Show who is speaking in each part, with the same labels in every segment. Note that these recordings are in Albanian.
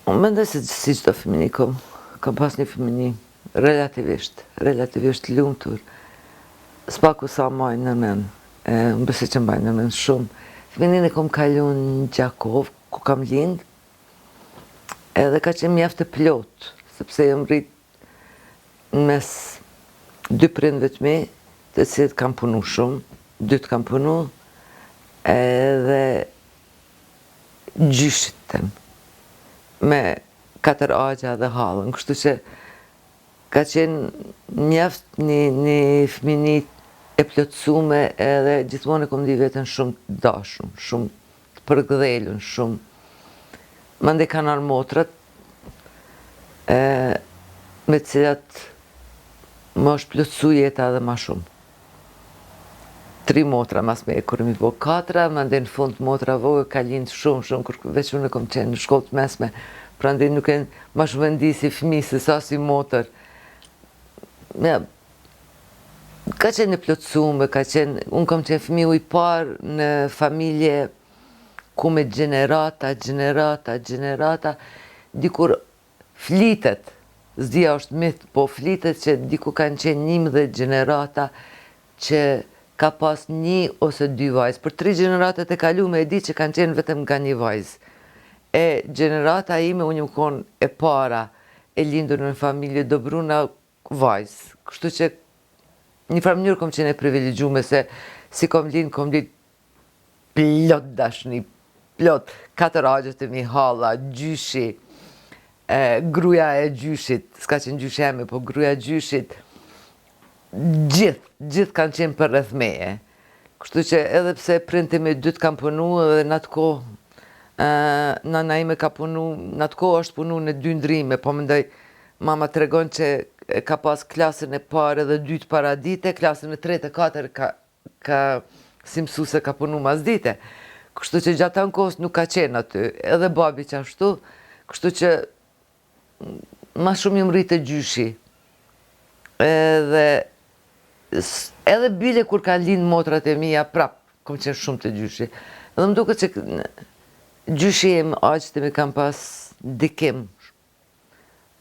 Speaker 1: Unë mendoj se si çdo fëmijë kam pas një fëmijë relativisht lumtur. S'paku sa mbaj në mend. Unë besoj që mbaj në mend shumë. Fëmijën e kam kalu në Gjakov, ku kam lind, edhe ka qenë mjaft e plot, sepse jam rrit mes dy prindëve të mi, të cilët kam punu shumë, dytë kam punu, edhe gjyshit tem, me 4 agja dhe hallën, kështu që ka qenë mjaft një fëmijë e plotësume, edhe gjithmonë e kom di veten shumë të dashun, shumë të përgdhelun, shumë. Mandej kanë ardhur motrat, me të cilat më është plotësu jeta edhe ma shumë. 3 motra mas me kur mi bo 4, mandej në fund motra vogël ka lind shumë, kur veç unë kom qenë në shkollë të mesme, prandaj nuk e ma shumë vendi si fëmijë se sa si motër. Ka qenë e plotësume, unë kam qenë fëmiu i parë në familje ku me gjenerata, dikur flitet, zdia është mit, po flitet që diku kanë qenë 11 gjenerata që ka pas 1 ose 2 vajzë. Për 3 gjeneratat e kalume e di që kanë qenë vetëm nga 1 vajzë. E gjenerata ime, unë më konë e para e lindur në familje Dobruna vajzë. Kështu që një farë mënyrë kom qenë e privilegjume se si kom lind plot dashni, plot 4 agjët e mi halla, gjyshi, gruaja e gjyshit, s'ka qenë gjyshi eme, po gruaja e gjyshit, gjithë kanë qenë për rreth meje. Kështu që edhe pse prindët e mi 2 kanë punu, edhe në atë kohë, nana ime ka punu, në atë kohë është punu në 2 ndrime, po mendoj, mama tregon që ka pas klasën e parë edhe 2 para dite, klasën e 3 e 4 ka si mësuese ka punu mas dite. Kështu që gjatë anë kohës nuk ka qenë aty, edhe babi që ashtu, kështu që ma shumë jam rritë gjyshi. Edhe bile kur ka lind motrat e mija, prap, kom qenë shumë të gjyshi. Edhe më duket që gjyshi im, aqët e mi kam pas dikim,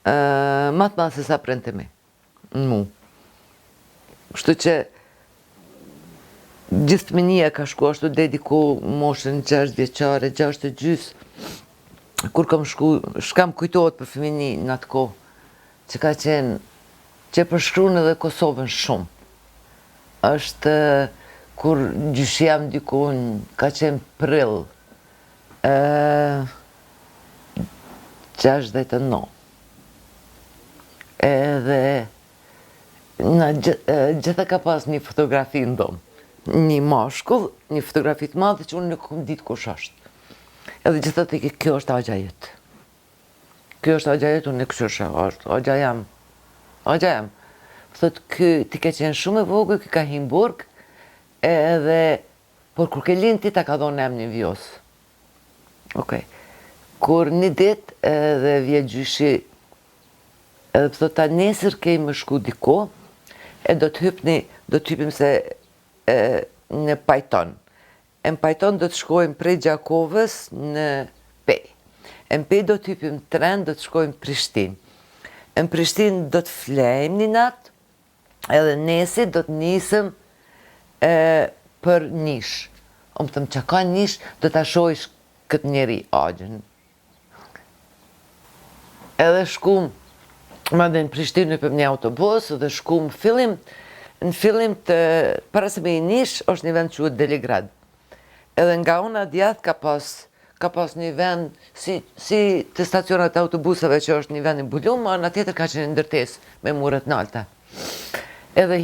Speaker 1: matë madhë se sa prindët e mi, në mu. Kështu që gjithë fëmijënia ka shku ashtu deri diku moshën 6 vjeçare, 6 e gjys, kur kam shku, shkam kujtohet për fëmijëni në atë kohë, që ka qenë, që përshkruan edhe Kosovën shumë. Është kur gjyshiam dikun, ka qenë prill, 69. Edhe gjitha ka pas një fotografi në domë. Një mashkull, një fotografi të madhe që unë nuk kom ditë kush është. Edhe gjitha të kjo është agja jetë. Kjo është agja jetë, unë në këshosha, agja jam. Thot, ti ke qenë shumë e vogël, ki ka hinë burg, edhe, por kur ke lind ti ta ka dhonë emnin Vjos. Okej. Kur një ditë edhe vje gjyshi, edhe thot, ta nesër kej më shku diko, e do të hypim se në Pajton. Në Pajton do të shkojmë prej Gjakovës në Pej. Në Pej do të hypim tren, do të shkojmë Prishtinë. Në Prishtinë do të flejmë një natë, edhe nesi do të nisëm për Nish. O më thëmë që ka Nish, do të ashojsh këtë njeri agjën. Edhe shkum, ma dhe në Prishtinë në për një autobus, edhe shkum fillim, në fillim të, para se me i Nish, është një vend që quhet Deligrad. Edhe nga una djath ka pas një vend, si të stacionat e autobusave që është një vend i bulum, ma në tjetër ka qenë ndërtes me muret nalta. Edhe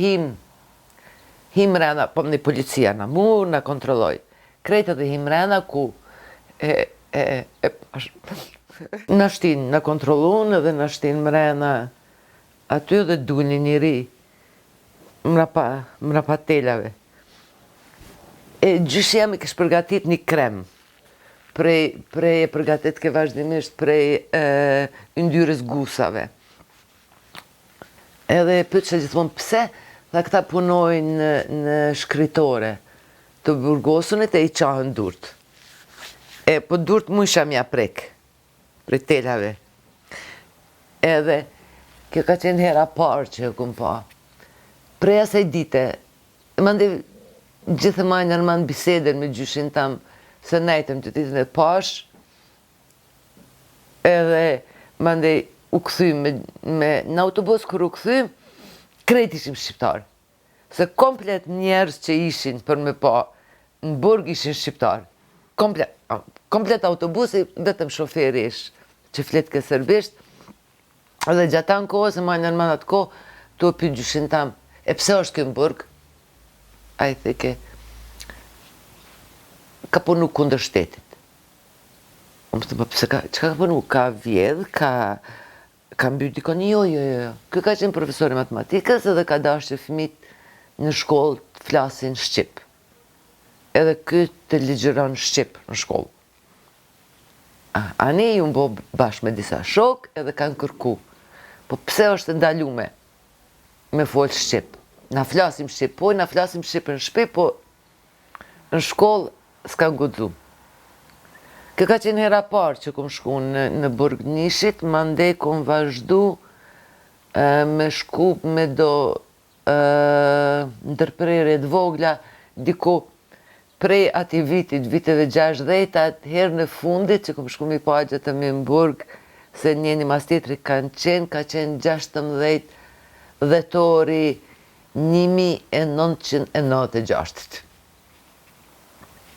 Speaker 1: him rena, po një policia në mur, në kontrolloj. Krejt edhe him rena ku në shtin në kontrollun edhe në shtin mrena aty edhe duli njëri mrapa telave. Gjyshi jam i kësh përgatit një krem, prej e përgatit ke vazhdimisht prej yndyrës gusave. Edhe pëtë që gjithmonë pse, dhe këta punojnë në shkritore të burgosunit e i qahën durt. Po durt mu isha mja prek. prej telave. Edhe, kjo ka qenë hera parë që e kumë pa. Prej asaj dite, mande gjithë majnë nërmanë biseden me gjyshin tam, se nejtëm që ditën e pash, edhe mande u këthym në autobus kër u këthym, krejt ishim shqiptarë. Se komplet njerës që ishin për me pa, në burg ishin shqiptarë. Komplet autobusi, vetëm shoferi ish që fletë ke serbisht, edhe gjata në kohës, e majnë nërmanë atë kohë, tu për gjyshin tam, e pse është kjo në burg? A i thike, ka punu kundër shtetit. Unë më të pëse që ka punu? Ka vjedh, ka mbyt dikon, jo. Kjo ka qenë profesori matematikës edhe ka dashë që fëmit në shkollë të flasin Shqip. Edhe këtë të ligjëron Shqip në shkollë. Ani ju më bo bashkë me disa shok edhe kanë kërku. Po pse është ndalume me folë Shqip? Na flasim Shqip, po na flasim Shqip në shtëpi, po në shkollë s'ka guxu. Kjo ka qenë hera parë që kom shku në burg Nishit, mandej kom vazhdu me shku me do ndërprerje të vogla, diku prej ati vitit, viteve 60, herë në fundit që kom shku mi pagjet e mi në burg, se njeni mas tjetri ka qenë 16 dhjetori 1996.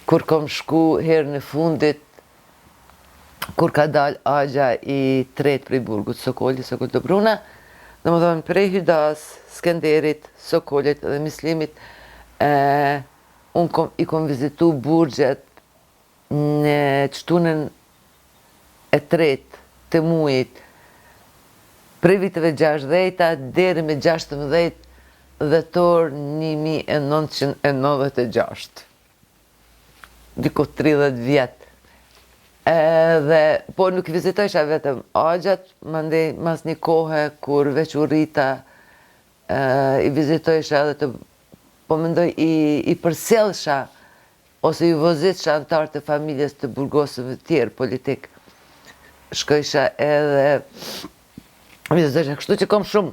Speaker 1: Kur kom shku herë në fundit, kur ka dal agja i tret prej burgut, Sokoli të Bruna, dhe më thonë prej Hydas, Skenderit, Sokolit dhe Mislimit, unë i kom vizitu burgjet në qëtunën e tret të mujit, prej viteve 60 deri me 16 dhjetor 1996. Diko 30 vjetë. Po nuk vizitojsha vetëm agjat, mandej mas një kohë kur veç u rrita, i vizitojsha edhe po mendoj i përsellsha ose i vozitsha antar të familjes të burgosëve tjerë politik. Shkojsha edhe vizitojsha, kështu që kom shumë,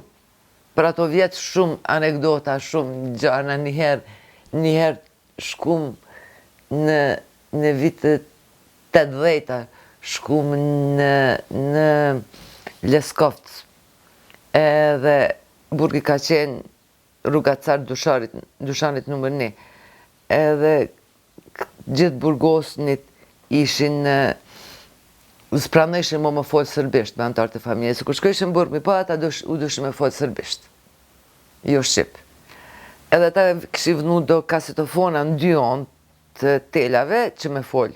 Speaker 1: për ato vjetë shumë anekdota, shumë gjana, njëherë shkum në vitet 80 shkum në Leskovc, edhe burgi ka qenë rruga Car Dushanit nëmër 1, edhe gjithë burgosnit ishin s'pranojshin më folë sërbisht me antarët e familjes. Kur shkojshin në burg mi pa, ata u dushin me folë sërbisht, jo Shqip. Edhe ata këshin vënu do kasetofona në 2 onë të telave që me folë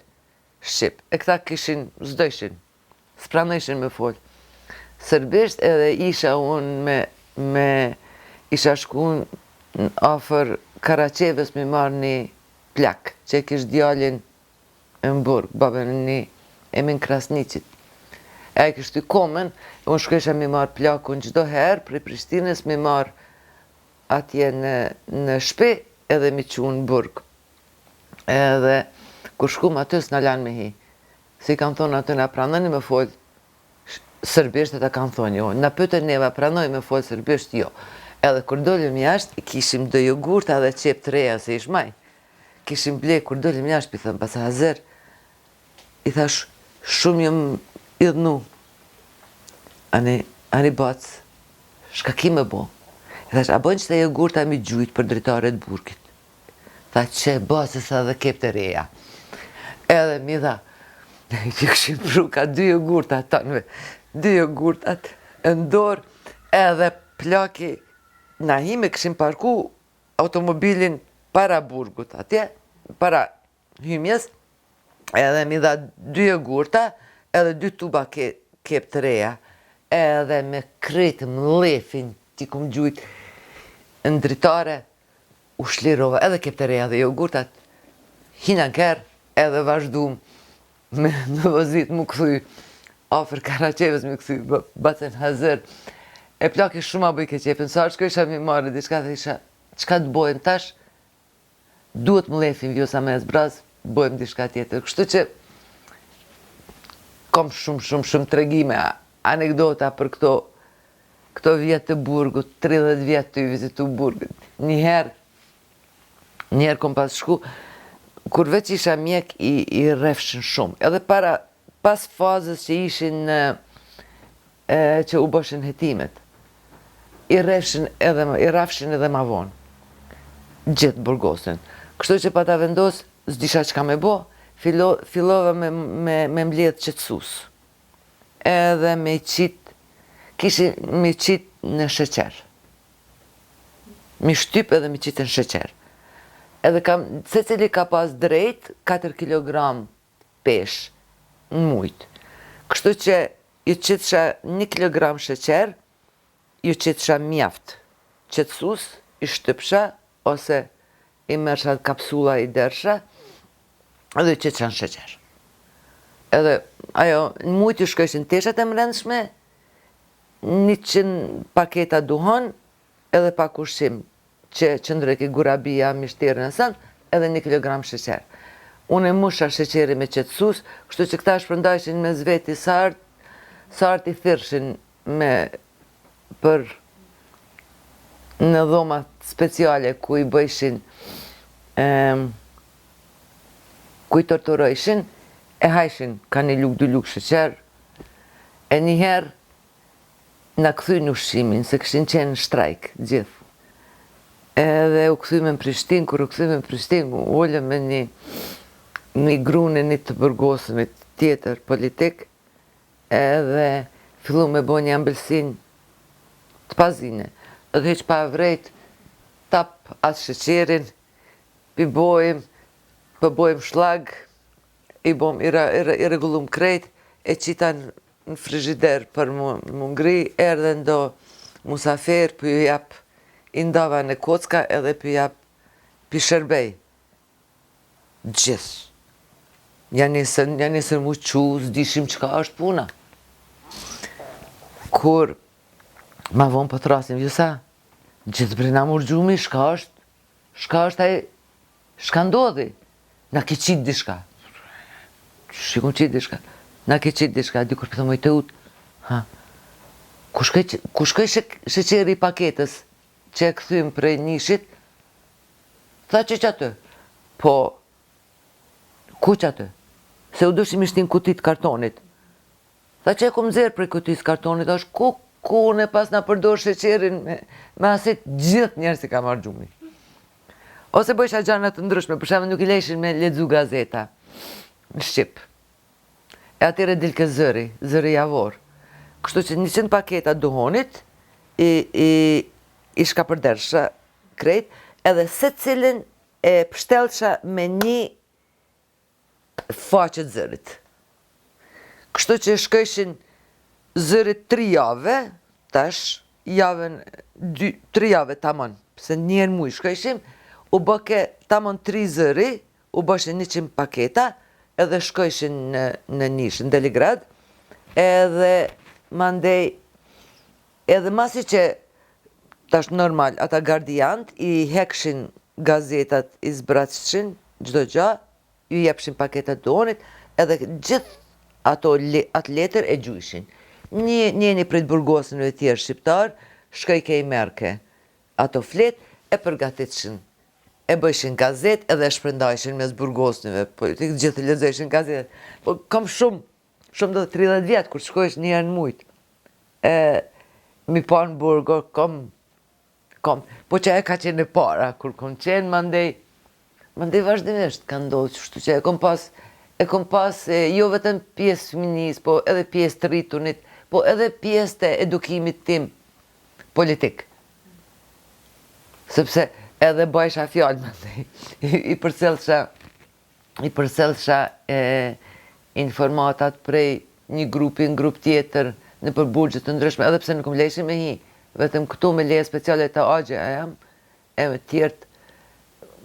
Speaker 1: Shqip. E këta kishin, s'dojshin, s'pranojshin me folë sërbisht, edhe isha unë isha shku në afër Karaçeves me marrë një plak, që e kish djallin në burg, babën e një Emin Krasnicit. E kishtë i komen, unë shkesha me marrë plakun çdo herë, prej Prishtinës me marrë atje në shtëpi edhe mi qu në burg. Edhe kur shkum aty s'na lanë me hi. Si kanë thonë aty na pranoni me folë sërbisht, ata kanë thonë jo. Na pyetën neva pranoj me folë sërbisht, jo. Edhe kur dolim jashtë, kishim do jogurta dhe qep të reja se ish maj. Kishim ble, kur dolim jashtë, pitëm pas Hazer, i thash, shumë jëm idhnu. Ani bac, shka ki me bo? I thash, a bojnë që të jogurta mi gjujt për dritare të burgit? Tha që bacë sa dhe kep të reja. Edhe mi tha, që këshim pru ka 2 jogurtat tanve, 2 jogurtat ndor, edhe plaki, na hime këshim parku automobilin para burgut, atje, para hymjes, edhe mi dha 2 jogurta, edhe 2 tuba kep të reja, edhe me kretë mlefin, që kum gjujt në dritare, u shlirova edhe kep të reja dhe jogurtat, hina në kerë, edhe vazhdum me vozit mu këthuj, afer Karaçeves me këthuj, bacen Hazer, e plaki shumë abu i ke qepin, sa shko isha mi marrë, diçka dhe isha, qka të bojmë tash, duhet më lefin vjosa me zbraz, bojmë diçka tjetër, kështu që kam shumë tregime, anekdota për këto vjetë të burgut, 30 vjetë të i vizitu burgut. Njëherë kom pas shku, kur veç isha mjek i rrefshin shumë. Edhe pas fazës që ishin që u bëshin hetimet, i rrefshin edhe ma vonë. Gjithë burgosin. Kështu që pa ta vendos, s'disha që ka me bo, fillova me mbledh qetësus. Edhe me qit në sheqer. Me shtyp edhe me qit në sheqer. Edhe se cili ka pas drejt 4 kg pesh në mujt. Kështu që ju qitësha 1 kg sheqer, ju qitësha mjaft qetësus, i shtypsha, ose i mërsha kapsula i dersha, edhe i qitësha në sheqer. Edhe ajo, në mujt ju shkojshin teshat e mrendshme, 100 paketa duhon, edhe pak ushqim, që qëndreki gurabia, mishterën e sënë, edhe 1 kg sheqer. Unë e musha sheqeri me qetësus, kështu që këta shpërndajshin me zveti sartë i thirshin për në dhomat speciale ku i bëjshin, ku i torturojshin, e hajshin ka 1 luk, 2 luk sheqer, e njëherë na këthyn ushqimin, se këshin qenë në shtrajk, gjithë. Edhe u këthyme në Prishtinë, kur u këthyme në Prishtinë, u ullëm me një grune, një të burgosimit tjetër politik, edhe fillu me bo një ambelsin të pazine. Edhe heq pa vrejt, tap atë sheqerin, pëbojmë shlag, i regullum krejt, e qita në frigider për më ngri, erdhe ndo musafer, për ju jap, i ndava në kocka edhe për jap për shërbej. Gjithë. Janë nesër mu qu, s'dishim qka është puna. Kur ma vonë për të rasim, ju sa, gjithë brina murgjumi, shka është aje, shka ndodhi, na ki qitë dishka. Shikon qitë dishka, na ki qitë dishka, dikur për të mojtë utë. Ku shkoj sheqeri i paketës, që e këthym prej nishit, tha që atë, po, ku që atë? Se u dushim ishtin kutit kartonit. Tha që e kom zerë prej kutit kartonit, është ku në pas në përdor sheqerin me asit gjithë njerë si ka marrë gjumi. Ose bëjsha gjanat të ndryshme, për shemë nuk i lejshin me ledzu gazeta në Shqip. E atyre dilke zëri javor. Kështu që 100 paketa duhonit, i shka përdersha krejt, edhe se cilin e pështelsha me një faqet zërit. Kështu që shkojshin zërit 3 jave, tash, 3 jave tamon, pëse njerë muj shkojshim, u bëke tamon 3 zëri, u bëshin 100 paketa, edhe shkojshin në Nish, në Deligrad, edhe mandej, edhe masi që tash normal, ata gardijant i hekshin gazetat, i zbratshin, gjdo gja, ju jepshin paketat donit, edhe gjithë atë letër e gjujshin. Njeni prej të burgosinëve tjerë shqiptar, shkoj ke i merke ato flet, e përgatitshin, e bëjshin gazet, edhe e shprendajshin mes burgosinëve, politikë gjithë lexojshin gazetet. Po kam shumë do 30 vjetë, kur shkojsh njerë në mujtë. Mi pa në burgo, po që e ka qenë e para, kur kom qenë, mandej vazhdimisht ka ndodhë qështu që e kom pas jo vetëm pjesë feminis, po edhe pjesë të rritunit, po edhe pjesë të edukimit tim politik. Sepse edhe bëjsha fjallë, i përselsha informatat prej një grupi në grup tjetër, në përburgjët të ndryshme, edhe pse nuk më lejshin me hi, vetëm këtu me leje speciale të agje e jam, e me tjertë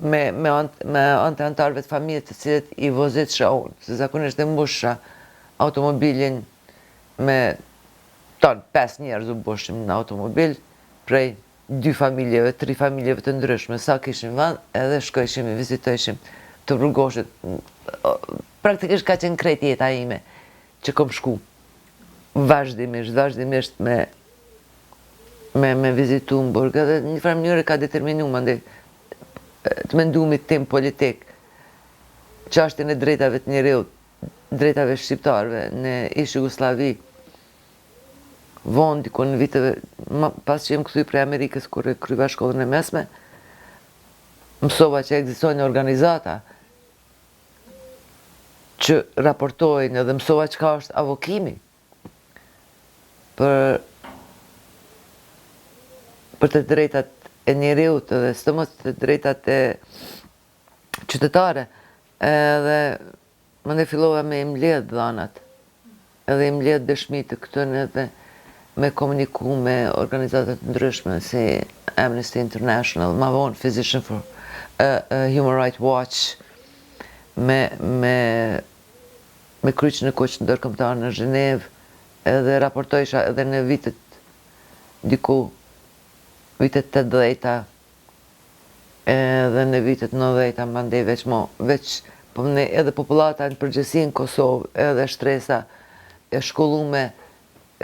Speaker 1: me antë antarëve të familje të cilët i vozit shë unë, se zakonisht e mbusha automobilin me 5 njerëz u bushim në automobil prej 2 familjeve, 3 familjeve të ndryshme, sa kishim vend, edhe shkojshim i vizitojshim të rrugoshit. Praktikisht ka qenë krejt jeta ime. që kom shku vazhdimisht me vizitu në burg, edhe një farë mënyrë ka determinu mandej të mendumit tim politik, çështjen e drejtave të njeriut, drejtave shqiptarëve në ish Jugosllavi, vonë diku në viteve, pas që jem kthy prej Amerikës kur e kryva shkollën e mesme, mësova që ekzistojnë organizata që raportojnë edhe mësova çka është avokimi për të drejtat e njeriut edhe sidomos të drejtat e qytetare, edhe mandej fillova me i mbledh dhanat, edhe i mbledh dëshmi të këtën edhe me komuniku me organizatat ndryshme si Amnesty International, ma vonë Physicians for Human Rights Watch, me kryqin e koq ndërkombëtar në Zhenevë, edhe raportojsha edhe në vitet 80-ta, edhe në vitet 90-ta, mandej veç po ne edhe popullata në përgjithësi në Kosovë, edhe shtresa e shkollume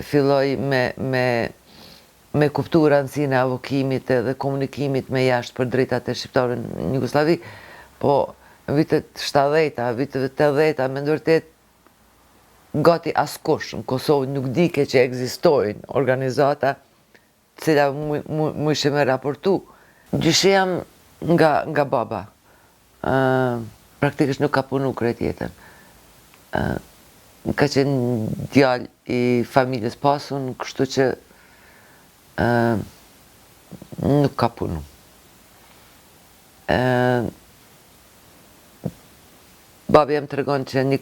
Speaker 1: filloi me kuptu rëndësinë e avokimit edhe komunikimit me jashtë për drejtat e shqiptarëve në Jugosllavi, po në vitet 70-ta, viteve 80-ta, me ndërtet gati askush në Kosovë nuk dike që ekzistojnë organizata cila mu ishe me raportu. Gjyshe jam nga baba. Praktikisht nuk ka punu krejt jetën. Ka qenë djalë i familjes pasun, kështu që nuk ka punu. Babi jam të regon që një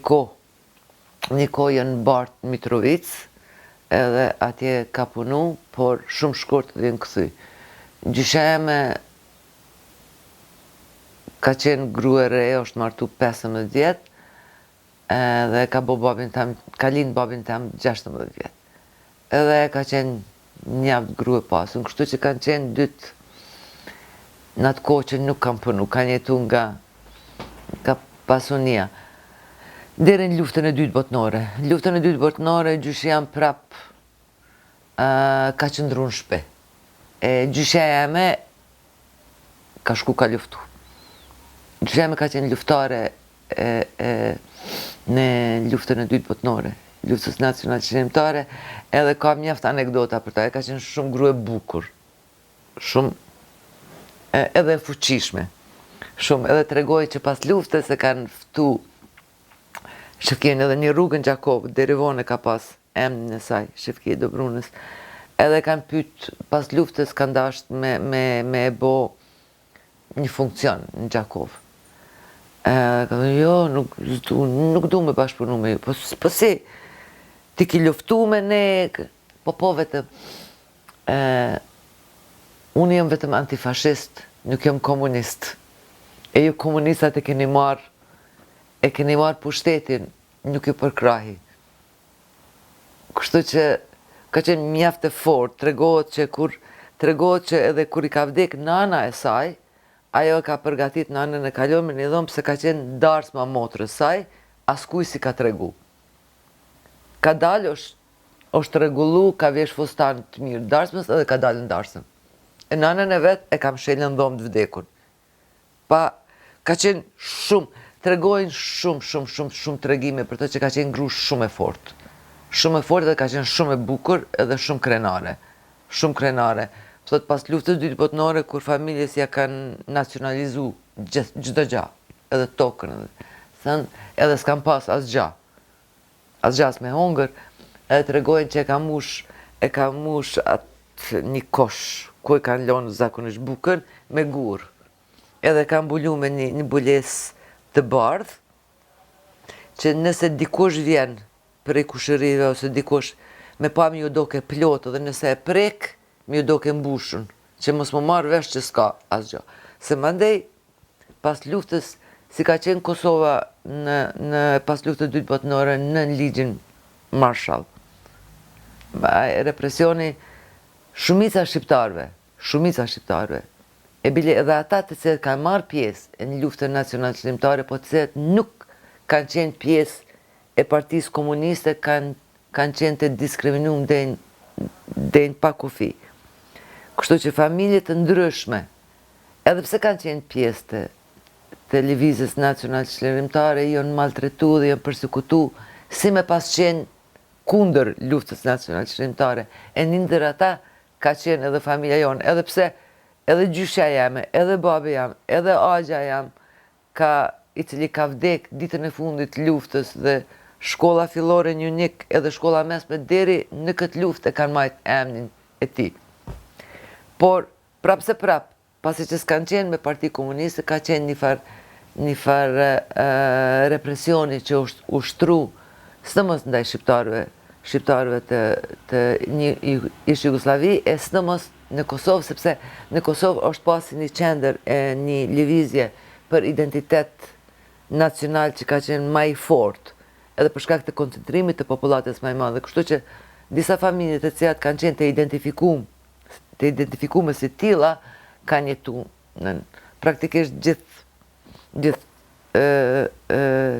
Speaker 1: kohë janë Bart Mitrovic, edhe atje ka punu, por shumë shkurt dhe në këthy. Gjyshe jame ka qenë grua e re, është martu 15 vjet, edhe ka lind babin tam 16 vjet. Edhe ka qenë njavt grua pasun, kështu që kanë qenë dytë në atë kohë që nuk kam punu, kanë jetu nga pasunia. Deri në luftën e dytë botnore. Luftën e dytë botnore, gjyshe jam prap ka qëndru në shpe. Gjyshe jame ka shku ka luftu. Gjyshe jame ka qenë luftare në luftën e dytë botnore, luftës nacional qëndrimtare, edhe ka mjaft anekdota për ta, ka qenë shumë grua e bukur, shumë edhe fuqishme, shumë, edhe tregoj që pas luftës e kanë ftu Shefkien edhe një rrugën Gjakov, deri vonë ka pas emnin e saj, Shefkie Dobrunës, edhe kanë pyet pas luftës kanë dasht me bo një funksion në Gjakov. Ka thënë, jo, nuk du me bashkëpunu me ju, po si, ti ki luftu me ne, po vetëm, unë jem vetëm antifashist, nuk jem komunist, e ju komunistat e keni marë pushtetin, nuk ju përkrahi. Kështu që ka qenë mjaft e fort, tregohet që edhe kur i ka vdek nana e saj, ajo ka përgatit nanën e kalomën i dhomë, se ka qenë darsma motrës saj, askuj si ka tregu. Ka dalë, është regullu, ka vesh fustan të mirë darsmës, edhe ka dalë në darsën. E nanën e vetë e kam shelën në dhomë të vdekur. Pa, ka qenë shumë, tregojnë shumë tregime për të që ka qenë gru shumë e fort. Shumë e fort dhe ka qenë shumë e bukur edhe shumë krenare. Shumë krenare. Thot pas luftës dytë botnore, kur familjes ja kanë nacionalizu gjithë gja, edhe tokën, edhe s'kan pas asgja me hongër, edhe tregojnë që e ka mush atë një kosh, ku e kanë lonë zakonisht bukën, me gurë. Edhe ka mbullu me një bules të bardhë, që nëse dikush vjen prej kushërive ose dikush me pa mi ju doke plotë dhe nëse e prek, mi ju doke mbushën, që mos më marrë vesh që s'ka asgjë. Se mandej, pas luftës, si ka qenë Kosova në pas luftës dytë botnore në ligjin Marshall. Represioni shumica shqiptarve, e bile edhe ata të cilët kanë marrë pjesë në luftën nacional qëndrimtare, po të cilët nuk kanë qenë pjesë e Partisë Komuniste kanë qenë të diskriminuar deri pa kufi. Kështu që familje të ndryshme, edhe pse kanë qenë pjesë të lëvizjes nacionale çlirimtare, janë maltretu dhe janë përsekutu, si me pas qenë kundër luftës nacionale çlirimtare. E një ndër ata ka qenë edhe familja jonë, edhe pse edhe gjyshja jame, edhe babi jam, edhe agja jam, i cili ka vdek ditën e fundit luftës dhe shkolla fillore një unik edhe shkolla mesme deri në këtë luftë e kanë marrë emrin e tij. Por prap, pasi që s'kanë qenë me Parti Komuniste, ka qenë një farë represioni që ushtru së ndaj shqiptarëve të një ish Jugosllavi, e së në Kosovë, sepse në Kosovë është pasi një qendër e një lëvizje për identitet nacional që ka qenë më i fortë, edhe për shkak të koncentrimit të popullatës më i madhe. Kështu që disa familje të cilat kanë qenë të identifikume si tilla, kanë jetu praktikisht gjithë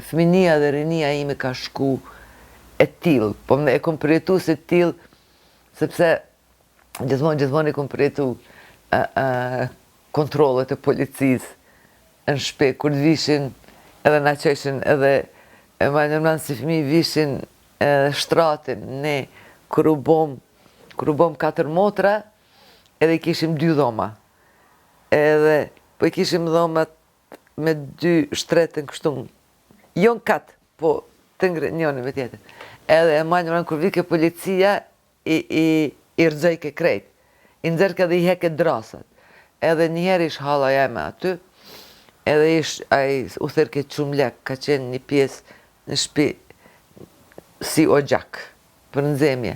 Speaker 1: fëminia dhe rinia ime ka shku e tillë, po e kom përjetu si tillë, sepse gjithmonë e kom përjetu kontrollet e policisë në shtëpi, kur të vishin edhe na qeshin edhe ma nërmanë si fëmi vishin shtratin, ne kur u bom 4 motra, edhe i kishim 2 dhoma. Edhe, po i kishim dhomat me 2 shtretën kështu. Jo në katë, po të ngre njënë me tjetër. Edhe ma nërmanë kur vike policia, i rëzojke krejt. I nëzërke dhe i heke drasat. Edhe njëherë ish hala jeme aty, edhe u thërke qumë lek, ka qenë një pjesë në shtëpi si o gjak, për nxemje.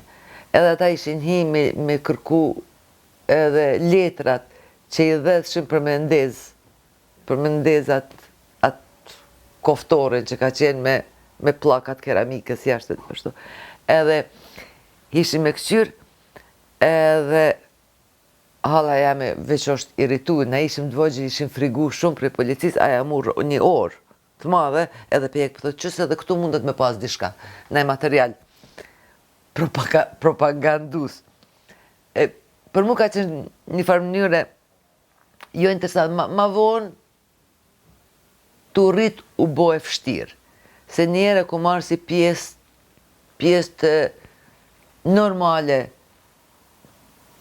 Speaker 1: Edhe ata ishin hi me kërku edhe letrat që i dheshën për me ndez atë koftoren që ka qenë me plakat keramikës jashtë të pështu. Edhe ishin me këqyr, edhe hala jame veç është iritu, na ishim dvogje, ishim frigu shumë për policisë, aja murë një orë të madhe, edhe pjek për të qësë edhe këtu mundet me pas dishka, në material propagandus. Për mu ka qenë një farë mënyre jo interesant, ma vonë të rrit u bojë fështirë, se njëre ku marë si pjesë të normale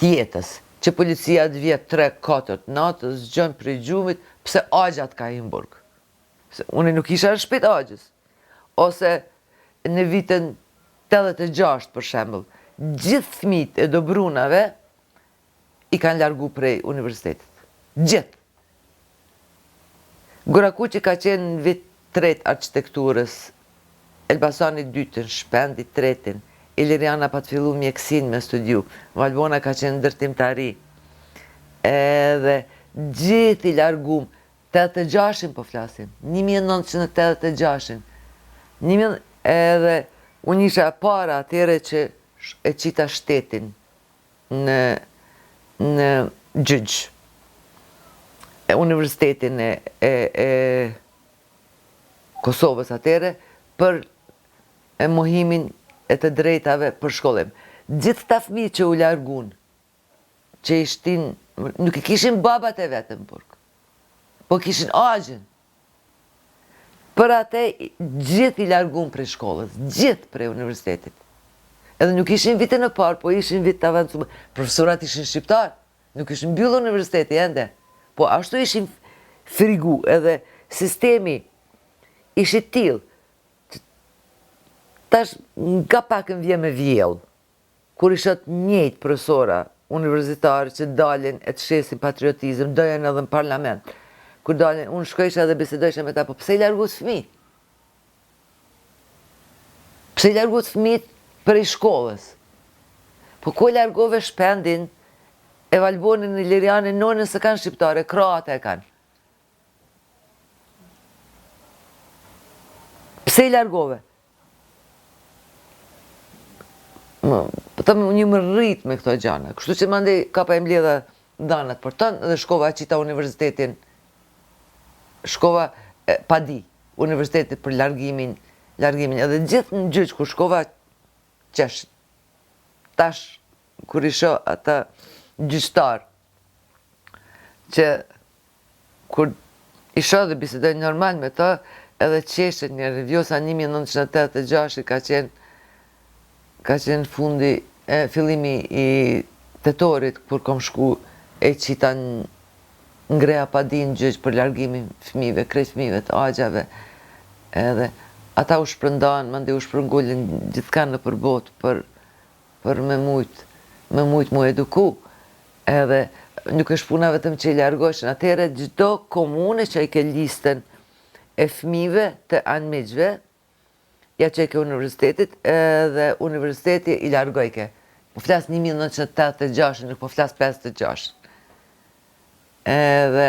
Speaker 1: tjetës, që policia të vjetë 3-4 natës, gjënë për i gjumit, pse agjat ka i në burg. Unë nuk isha në shpit agjës. Ose në vitën 86, për shembull, gjithë fëmijët e Dobrunave i kanë largu prej universitetit. Gjithë. Gorakuqi ka qenë në vit 3 arkitekturës, Elbasani 2 Shpendi 3, Iliriana pa të fillu mjekësin me studiu, Valbona ka qenë ndërtimtari. Edhe gjithë i largum, 86-in po flasim, 1986-in. Edhe unë isha para atyre që e qita shtetin në gjyq. Universitetin e Kosovës atyre për mohimin e të drejtave për shkollim. Gjithë ta fëmijë që u largun, që ishtin, nuk i kishin babat e vetën burg, po kishin agjën. Për atë gjithë i largun prej shkollës, gjithë prej universitetit. Edhe nuk ishin vitën e parë, po ishin vitë të avancume. Profesorat ishin shqiptarë, nuk ishin mbyllë universiteti ende, po ashtu ishin frigu, edhe sistemi ishi tillë. Tash nga pak në vje me vjellë, kur ishat njëjtë profesora universitarë që dalin e të shesin patriotizm, dojen edhe në parlament. Kur dalin, unë shkojsha dhe bisedojsha me ta, po pse i largus fëmijët? Pse i largus fëmijët për i shkollës? Po ku i largove Shpendin, e Valbonin, Ilirianin, nonën se kanë shqiptare, kroate e kanë. Pse i largove? Një më rrit me këto gjana, kështu që mandi ka pa e mbledha danat për tënë dhe shkova qita universitetin, shkova Padi, universitetit për largimin largimin. Edhe gjithë në gjyq kur shkova qesh. Tash kur isha ata gjyqtar që kur isha dhe bisedoj normal me ta, edhe qeshet njerë, Vjosa 1986 ka qenë fillimi i tetorit, kur kom shku e qita ngreja pa din gjyq për largimin fëmive, krejt fëmive të agjave, edhe ata u shpërndan, mande u shpërngullin gjithka në përbot për me mujt mu eduku, edhe nuk është puna vetëm që i largoshin, atëhere gjithdo komune që i ke listën e fëmive të anëmiqve, ja që i ke universitetit, edhe universiteti i largojke. Po flas 1986, nuk po flas 56. Edhe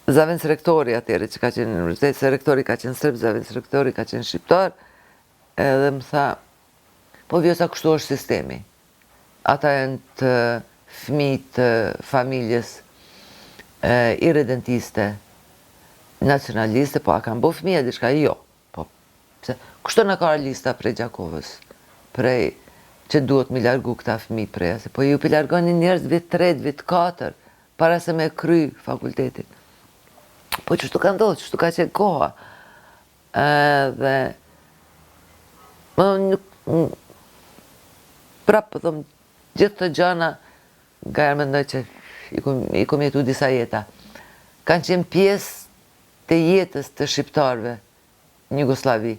Speaker 1: Zavens rektori atëhere që ka qenë në universitet, se rektori ka qenë sërb, Zavens rektori ka qenë shqiptar, edhe më tha, po Vjosa kështu është sistemi. Ata janë të fëmijë të familjes irredentiste, nacionaliste, po a kanë bo fëmija diçka? Jo. Po, kështu në ka lista prej Gjakovës, prej që duhet mi largu këta fëmijë prej, se po ju pi largoni njerëz vit 3, vit 4, para se me kry fakultetin. Po qështu ka ndodhë, qështu ka qenë koha. Dhe prapë thëmë, gjithë të gjana, nga e mendoj që i kom jetu disa jeta, kanë qenë pjesë të jetës të shqiptarve në Jugoslavi.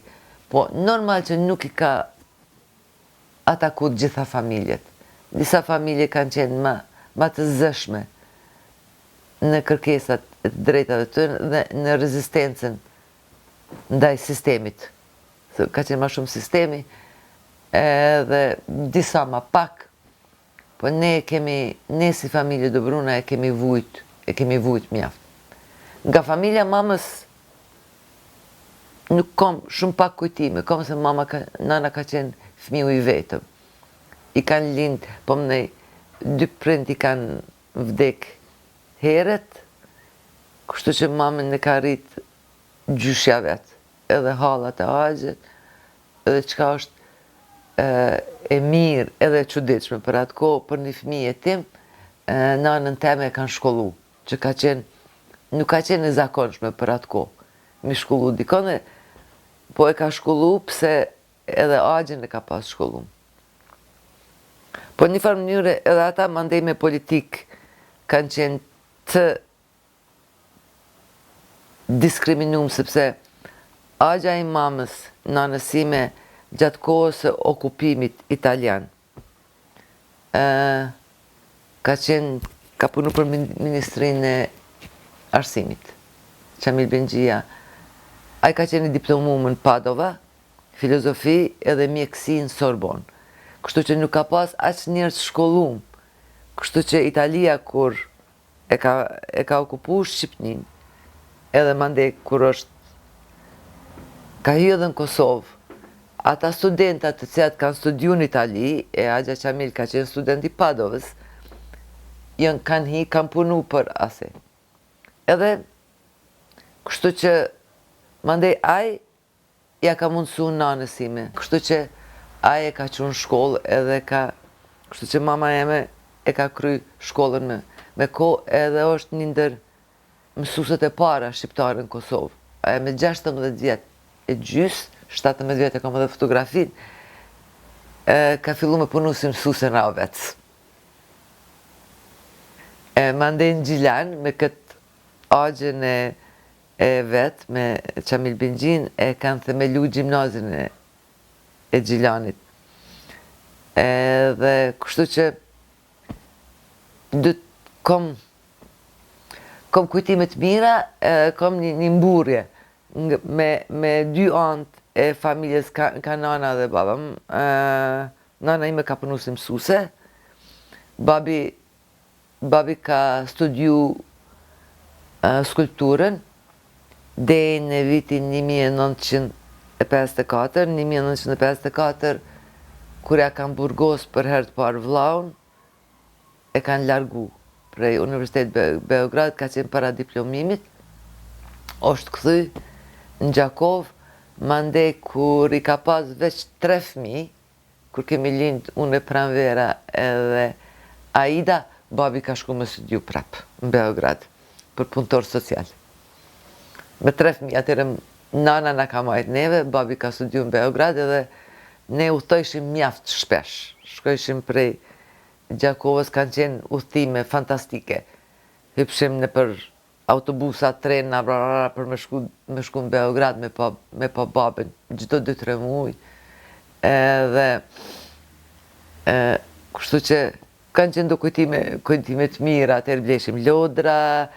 Speaker 1: Po normal që nuk i ka atakut gjitha familjet. Disa familje kanë qenë ma të zëshme në kërkesat e drejtave të dhe në rezistencën ndaj sistemit. Ka qenë ma shumë sistemi, edhe disa ma pak, po ne si familje Dobruna e kemi vujt mjaft. Nga familja mamës nuk kom shumë pak kujtime, kom se nana ka qenë fëmiu i vetëm. I kanë lindë, po mënej, 2 prind i kanë vdek heret, kështu që mamën e ka rritë gjyshja vetë, edhe hallat e agjet, edhe qka është e mirë edhe e çuditshme për atë kohë, për një fëmijë tim, nanën teme e kanë shkollu, që nuk ka qenë e zakonshme për atë kohë, mi shkollu dikone, po e ka shkollu pse edhe agjen e ka pas shkollu. Po një farë mënyre edhe ata mandej me politik kanë qenë të diskriminum, sepse agja i mamës, nanësime, gjatë kohës e okupimit italian, ka punu për Ministrinë e Arsimit, Qamil Bengjia. Ai ka qenë diplomum në Padova, filozofi edhe mjeksi në Sorbon. Kështu që nuk ka pas aq njerëz shkollum. Kështu që Italia kur e ka okupu Shqipnin, edhe mande kur ka hyrë edhe në Kosovë, ata studentat të cilat kanë studiu në Itali, e Agja Qamil ka qenë student i Padovës, kanë punu për ase. Edhe, kështu që, mandej aj, ja ka mundësu nanësime. Kështu që, aj e ka qunë shkollë edhe kështu që mama jeme e ka kry shkollën me ko, edhe është një ndër mësuset e para shqiptare në Kosovë. Aja me 16 vjetë e gjys, 17 vjetë e kam edhe fotografin, ka fillu me punu si mësuse në Avec. Mandej në Gjilan, me këtë agjen e vetë, me Qamil Bengjin, e kanë themelu gjimnazin e Gjilanit. Dhe kështu që kom kujtimet mira, kom një mburje me 2 anët e familjes, ka nana dhe baba. Nana ime ka punu si mësuse, babi ka studiu skulpturën deri në vitin 1954, kur ja kanë burgos për herë të parë vllaun, e kanë largu prej Universitet Beograd, ka qenë para diplomimit, është kthy në Gjakov, Mande kur i ka pas veç 3 fëmijë, kur kemi lind unë e Pranvera edhe Aida, babi ka shku me studiu prap në Beograd për punëtor social. Me 3 fëmijë, atëherë nana na ka marrë neve, babi ka studiu në Beograd edhe ne udhtojshim mjaft shpesh. Shkojshim prej Gjakovës, kanë qenë udhëtime fantastike. Hypshim në për autobusa, trena, për me shku në Beograd me pa babën, çdo 2-3 muaj. Edhe kështu që kanë qenë do kujtime të mira, atëherë bleshim lodra,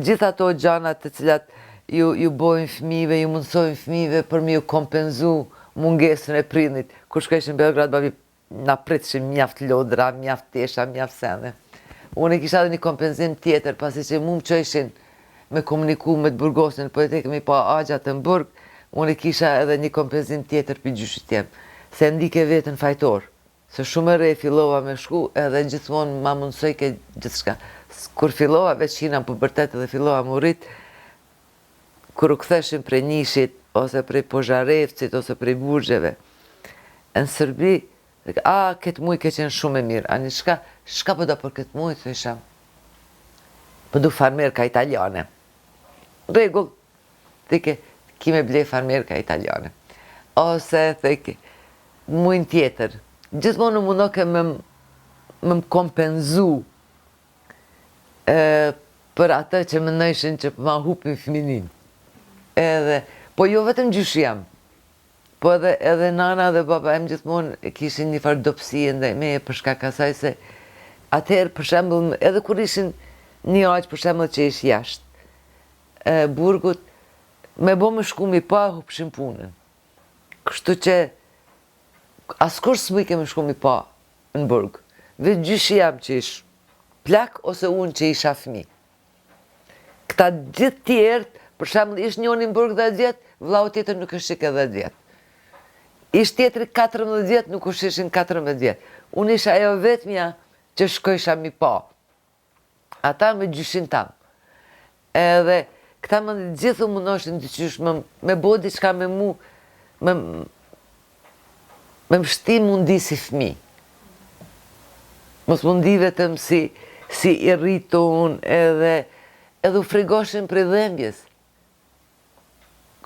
Speaker 1: gjitha ato gjanat të cilat ju bojnë fëmijëve, ju mundsojnë fëmijëve për me ju kompenzu mungesën e prindit. Kur shkojshim në Beograd, babi na pritshim mjaft lodra, mjaft tesha, mjaft sende. Unë kisha edhe një kompenzim tjetër, pasi që mu më qëshin me komuniku me të burgosin, po e te kemi pa agjat në burg, unë kisha edhe një kompenzim tjetër për gjyshit jem. Se ndike vetën fajtor, se shumë e re fillova me shku, edhe gjithmonë ma mundsoj ke gjithçka. Kur fillova, veç qina në pubertet edhe fillova më rrit, kur u ktheshim prej Nishit, ose prej Pozharevcit, ose prej Burgjeve, në Sërbi, këtë muj ke qenë shumë e mirë. Ani, shka po da për këtë muj, të isha? Po du farmerka italiane. Regull, thike, kime blej farmerka italiane. Ose, thike, mujnë tjetër. Gjithmonë mundoke me më kompenzu për atë që më nëjshin që ma hupin fëminin. Edhe, po jo vetëm gjysh jam, po edhe nana dhe baba em gjithmonë kishin një farë dopsie ndaj meje për shkak asaj se atëherë për shembull edhe kur ishin një aq për shembull që ish jashtë burgut me bo më shku mi pa hupshin punën. Kështu që askur s'mu i kemi shku mi pa në burg. Vetë gjyshi jam që ish plak ose unë që isha fëmi. Këta gjithë tjertë, për shembull ish njoni në burg 10 vjet, vllau tjetër nuk është që 10 vjet. Ish tjetëri 14 vjet, nuk është ishin 14 vjet. Unë isha ajo vetmja që shkojsha mi pa. Ata me gjyshin tam. Edhe këta më gjithu mundoshtin të qysh me bo diçka me mu, me mshti mundi si fmi. Mos mundi vetëm si i rritun edhe u frigoshin për dhembjes.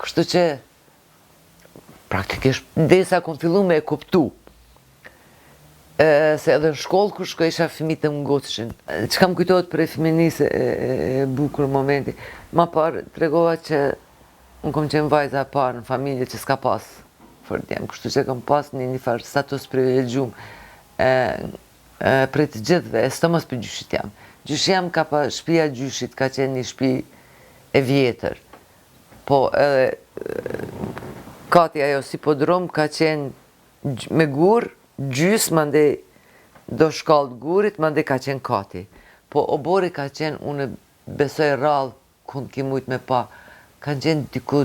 Speaker 1: Kështu që praktikisht desa kom fillu me e kuptu. Se edhe në shkollë kur shko isha fëmijë të mngocëshin. Çka më kujtohet për fëminisë e bukur momenti. Ma parë tregova që unë kom qenë vajza e parë në familje që s'ka pas fërdjem. Kështu që kam pas një farë status privilegjum për të gjithëve, e së të mos për gjyshit jam. Gjyshit jam ka pa shtëpia gjyshit, ka qenë një shtëpi e vjetër. Po edhe kati ajo si podrom ka qenë me gur, gjys, mande do shkallë gurit, mande ka qenë kati. Po obori ka qenë, unë besoj rrallë, kënë ki mujt me pa, kanë qenë diku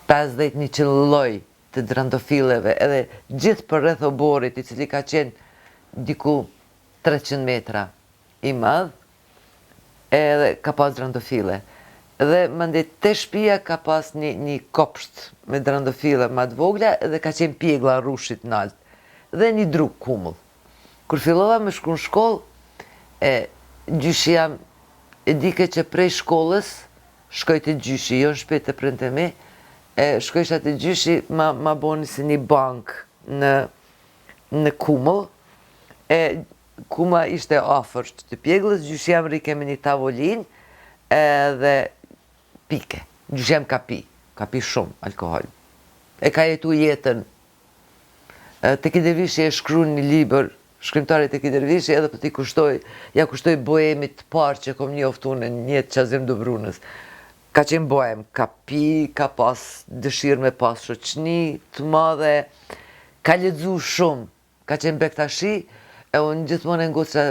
Speaker 1: 50-100 lloj të drandofileve, edhe gjithë për rreth oborit, i cili ka qenë diku 300 metra i madh, edhe ka pas drandofile. Dhe mande te shtëpia ka pas një kopsht me drandofile ma të vogla edhe ka qenë pjegla rrushit nalt dhe një druk kumull. Kur fillova me shku në shkollë, gjyshi jam e dike që prej shkollës shkoj të gjyshi, jo në shpet të prente me, shkojsha të gjyshi ma boni si një bank në kumull, kuma ishte afër të pjeglës, gjyshi jam rike me një tavolin edhe pike. Gjyshem ka pi shumë alkohol. E ka jetu jetën. Teki Dervishi e shkru një libër, shkrimtari Teki Dervishi, edhe për ja kushtoj boemit të parë që kom njoftu në njëtë Qazim Dubrunës. Ka qenë boem, ka pi, ka pas dëshirë me pas shoqni të madhe, ka lexu shumë, ka qenë bektashi, e unë gjithmonë e ngoca,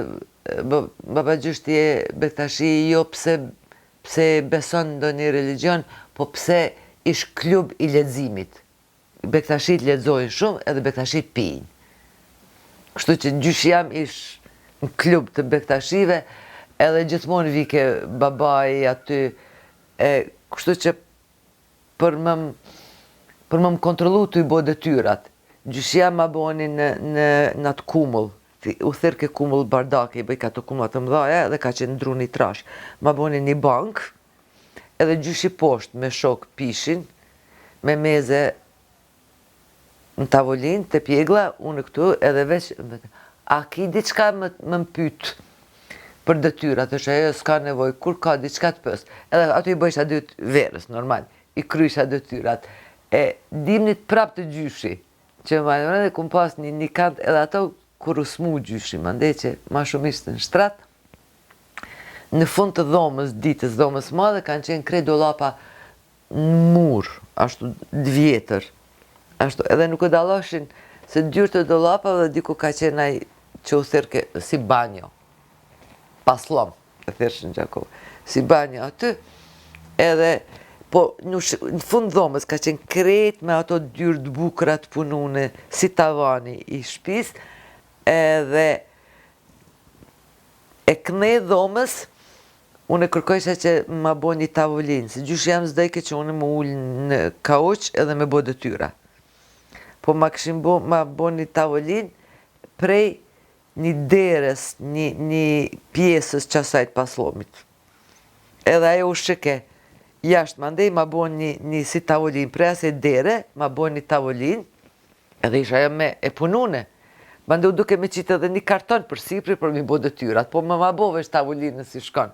Speaker 1: baba gjyshti e bektashi, jo pse beson ndo një religion, po pse ish klub i leximit. Bektashit lexojnë shumë edhe bektashit pijnë. Kështu që gjyshi jam ish në klub të bektashive, edhe gjithmonë vike babai aty, kështu që për më për më kontrollu të i bo detyrat. Gjyshja ma boni në atë kumull, u thirë ke kumull bardake, i bëj ka të kumullat të mdhaja dhe ka qenë ndru një trash. Ma boni një bank, edhe gjyshi poshtë me shok pishin, me meze në tavolin, të pjegla, unë këtu, edhe veç, a ki diçka më mpyt për detyrat, është ajo s'ka nevoj, kur ka diçka të pës. Edhe ato i bëjsh aty verës, normal, i krysha detyrat. Dimnit prap të gjyshi, që më dhe kum pas një kant edhe ato kur usmu gjyshi, më ndej që ma shumë ishte në shtrat, në fund të dhomës, ditës dhomës madhe, kanë qenë krejt dollapa në mur, ashtu dvjetër, ashtu, edhe nuk e daloshin se dyrë të dollapa dhe diku ka qenë aj që u thirke si banjo, paslom, e thirshin Gjakov, si banjo aty, edhe po në fund dhomës ka qenë krejt me ato dyrë të bukra të punune si tavani i shpis, edhe e këne dhomës, unë e kërkojshë që ma bo një tavolinë, se gjysh jam zdejke që unë më ullë në kauq edhe me bo detyra. Po ma bo një tavolinë prej një deres, një pjesës qasajt paslomit. Edhe ajo u shike, jashtë ma ndej ma bo një si tavolin, prej asë dere, ma bo një tavolin, edhe isha jo me e punune. Ma ndej u duke me qitë edhe një karton për sipri për mi bo detyrat, po ma bo vesh tavolinën si shkon.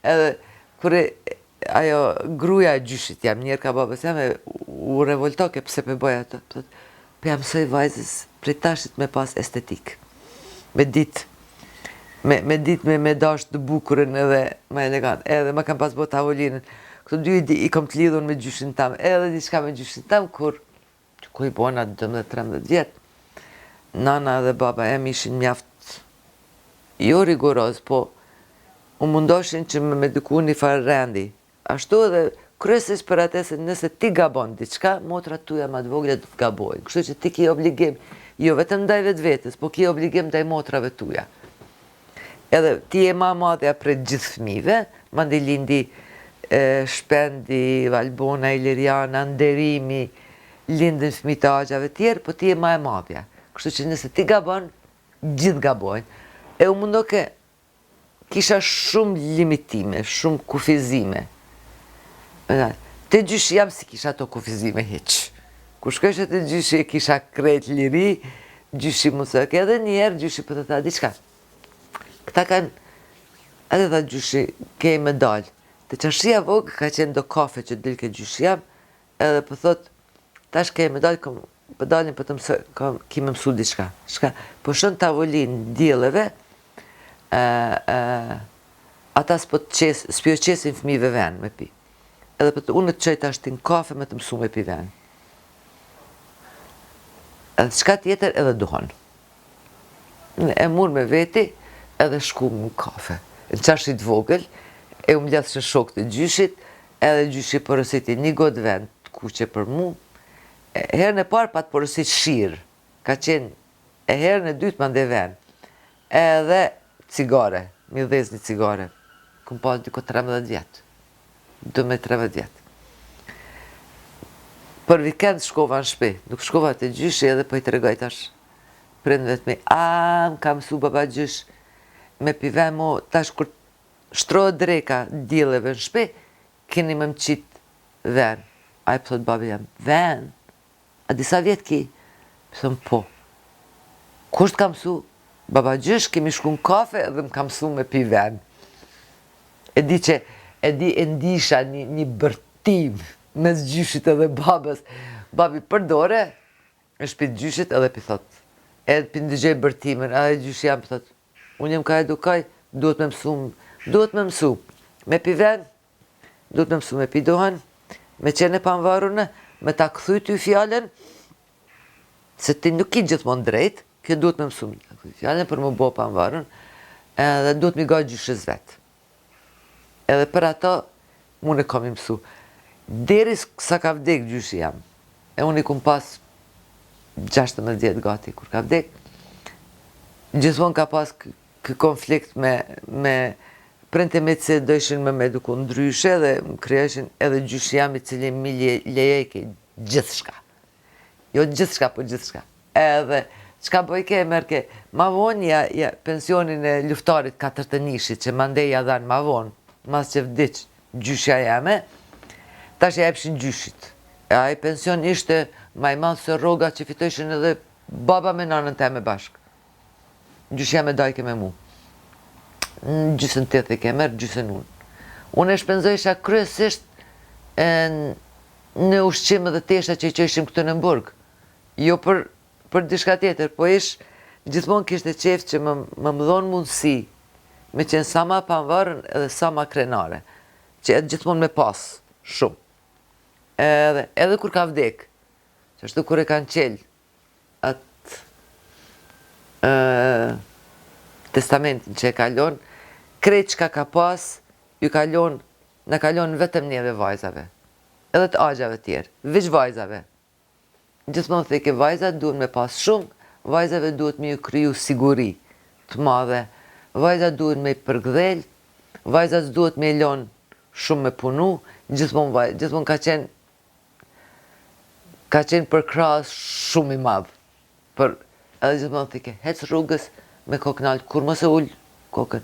Speaker 1: Edhe kure ajo gruja e gjyshit jam, njerë ka babës jam, u revoltoke pëse pe boja të. Pe jam soj vajzës prej tashit me pas estetik. Me dit me dash të bukurën edhe me elegant. Edhe ma kam pas bo tavolinën. Këto dy i kom të lidhun me gjyshin tam, edhe diçka me gjyshin tam, kur i bona 12-13 vjetë, nana dhe baba em ishin mjaft jo rigoroz, po u mundoshin që me eduku një farë rendi. Ashtu edhe kryesisht për atë se nëse ti gabon diçka, motrat tuja ma të vogla të gabojnë. Kështu që ti ki obligim, jo vetëm ndaj vetë vetës, po ki obligim ndaj motrave tuja. Edhe ti e ma madhja për gjithë fëmive, mandi lindi Shpendi, Valbona, Iliriana, Nderimi, lindin fëmi të agjave tjerë, po ti e ma e madhja. Kështu që nëse ti gabon, gjithë gabojnë. E u mundo ke kisha shumë limitime, shumë kufizime. Te gjyshi jam si kisha to kufizime heq. Kur shkojshë te gjyshi e kisha krejt liri, gjyshi musëk, edhe njerë gjyshi për të ta diqka. Këta kanë, edhe tha gjyshi, kej me dalë. Të qashia vogë ka qenë do kafe që dilë ke gjyshi jam, edhe për thot, tash kej me dalë, për dalin për të mësë, kime mësu diqka. Po shën tavolin djeleve, ata s'pjo qesin fëmive venë me pi. Edhe për të unë të qëjtë ashtin kafe me të mësu me pi venë. Edhe qka tjetër edhe duhon. E mur me veti edhe shku më kafe. Në qashit vogël, e u mljathë shë shok të gjyshit, edhe gjyshit porositi një god vend të kuqe për mu. Herën e parë pa të porosit shirë, ka qenë, e herën e dytë ma ndë vend. Edhe cigare, mi dhez një cigare. Këm pas dyko 13 vjetë. 12-13 vjetë. Për vikend shkova në shpi, nuk shkova të gjyshi edhe po i të regoj tash. Prindve të mi, më ka mësu baba gjysh, me pive mo, tash kur shtrojë dreka djeleve në shpi, keni me më qitë ven. A i pëthot babi jam, ven? A disa vjetë ki? Pëthëm po. Kusht ka mësu? Baba gjysh, kemi shku në kafe edhe më ka mësu me pi ven. E di që, e ndisha një bërtim mes gjyshit edhe babës. Babi përdore, në shpit gjyshit edhe pëthot. Edhe për ndëgjej bërtimin, edhe gjyshi jam pëthot. Unë jem ka edukaj, duhet me mësu. Me pi ven, duhet me mësu me pi dohen, me qene panvarune, me ta këthuj ty fjallën, se ti nuk i gjithmon drejt, kjo duhet me mësu me ta këthuj fjallën për më bo panvarun, edhe duhet me gaj gjyshës vetë. Edhe për ato, unë e kam i mësu. Deri sa ka vdek gjyshi jam, e unë i kum pas 16 gati kur ka vdek, gjithmon ka pas kë konflikt me prente me që dojshin me eduku ndryshe dhe më kryeshin edhe gjyshi jam i cili mi lejeke gjithçka. Jo gjithçka, po gjithçka. Edhe çka bëj ke merke, ma vonë ja pensionin e luftarit Katërtënishit, që mandej ja dhanë ma vonë, mas që vdiq gjyshja jeme, tash ja epshin gjyshit. E ai pension ishte ma i madh se rroga që fitojshin edhe baba me nanën teme bashkë. Gjyshja me dajke me mu. Gjysën tjetër ke merë, gjysën unë. Unë e shpenzojsha kryesisht në ushqim dhe tesha që i qëshim këtë në Burg. Jo për diçka tjetër, po gjithmonë kishte qef që më dhonë mundësi me qenë sa ma panvarën edhe sa ma krenare. Që edhe gjithmonë me pas, shumë. Edhe kur ka vdek, që ashtu kur e kanë qelë atë testamentin që e kalon, krejt që ka pas, në kalon vetëm njeve vajzave. Edhe të agjave tjerë, veç vajzave. Gjithmonë theke vajzat duhet me pas shumë, vajzave duhet me ju kriju siguri të madhe, vajzat duhet me i përgdhel, vajzat duhet me i lon shumë me punu, gjithmonë ka qenë për krahas shumë i madhë. Edhe gjithmonë theke, hec rrugës me kokën altë, kur mos e ullë kokën.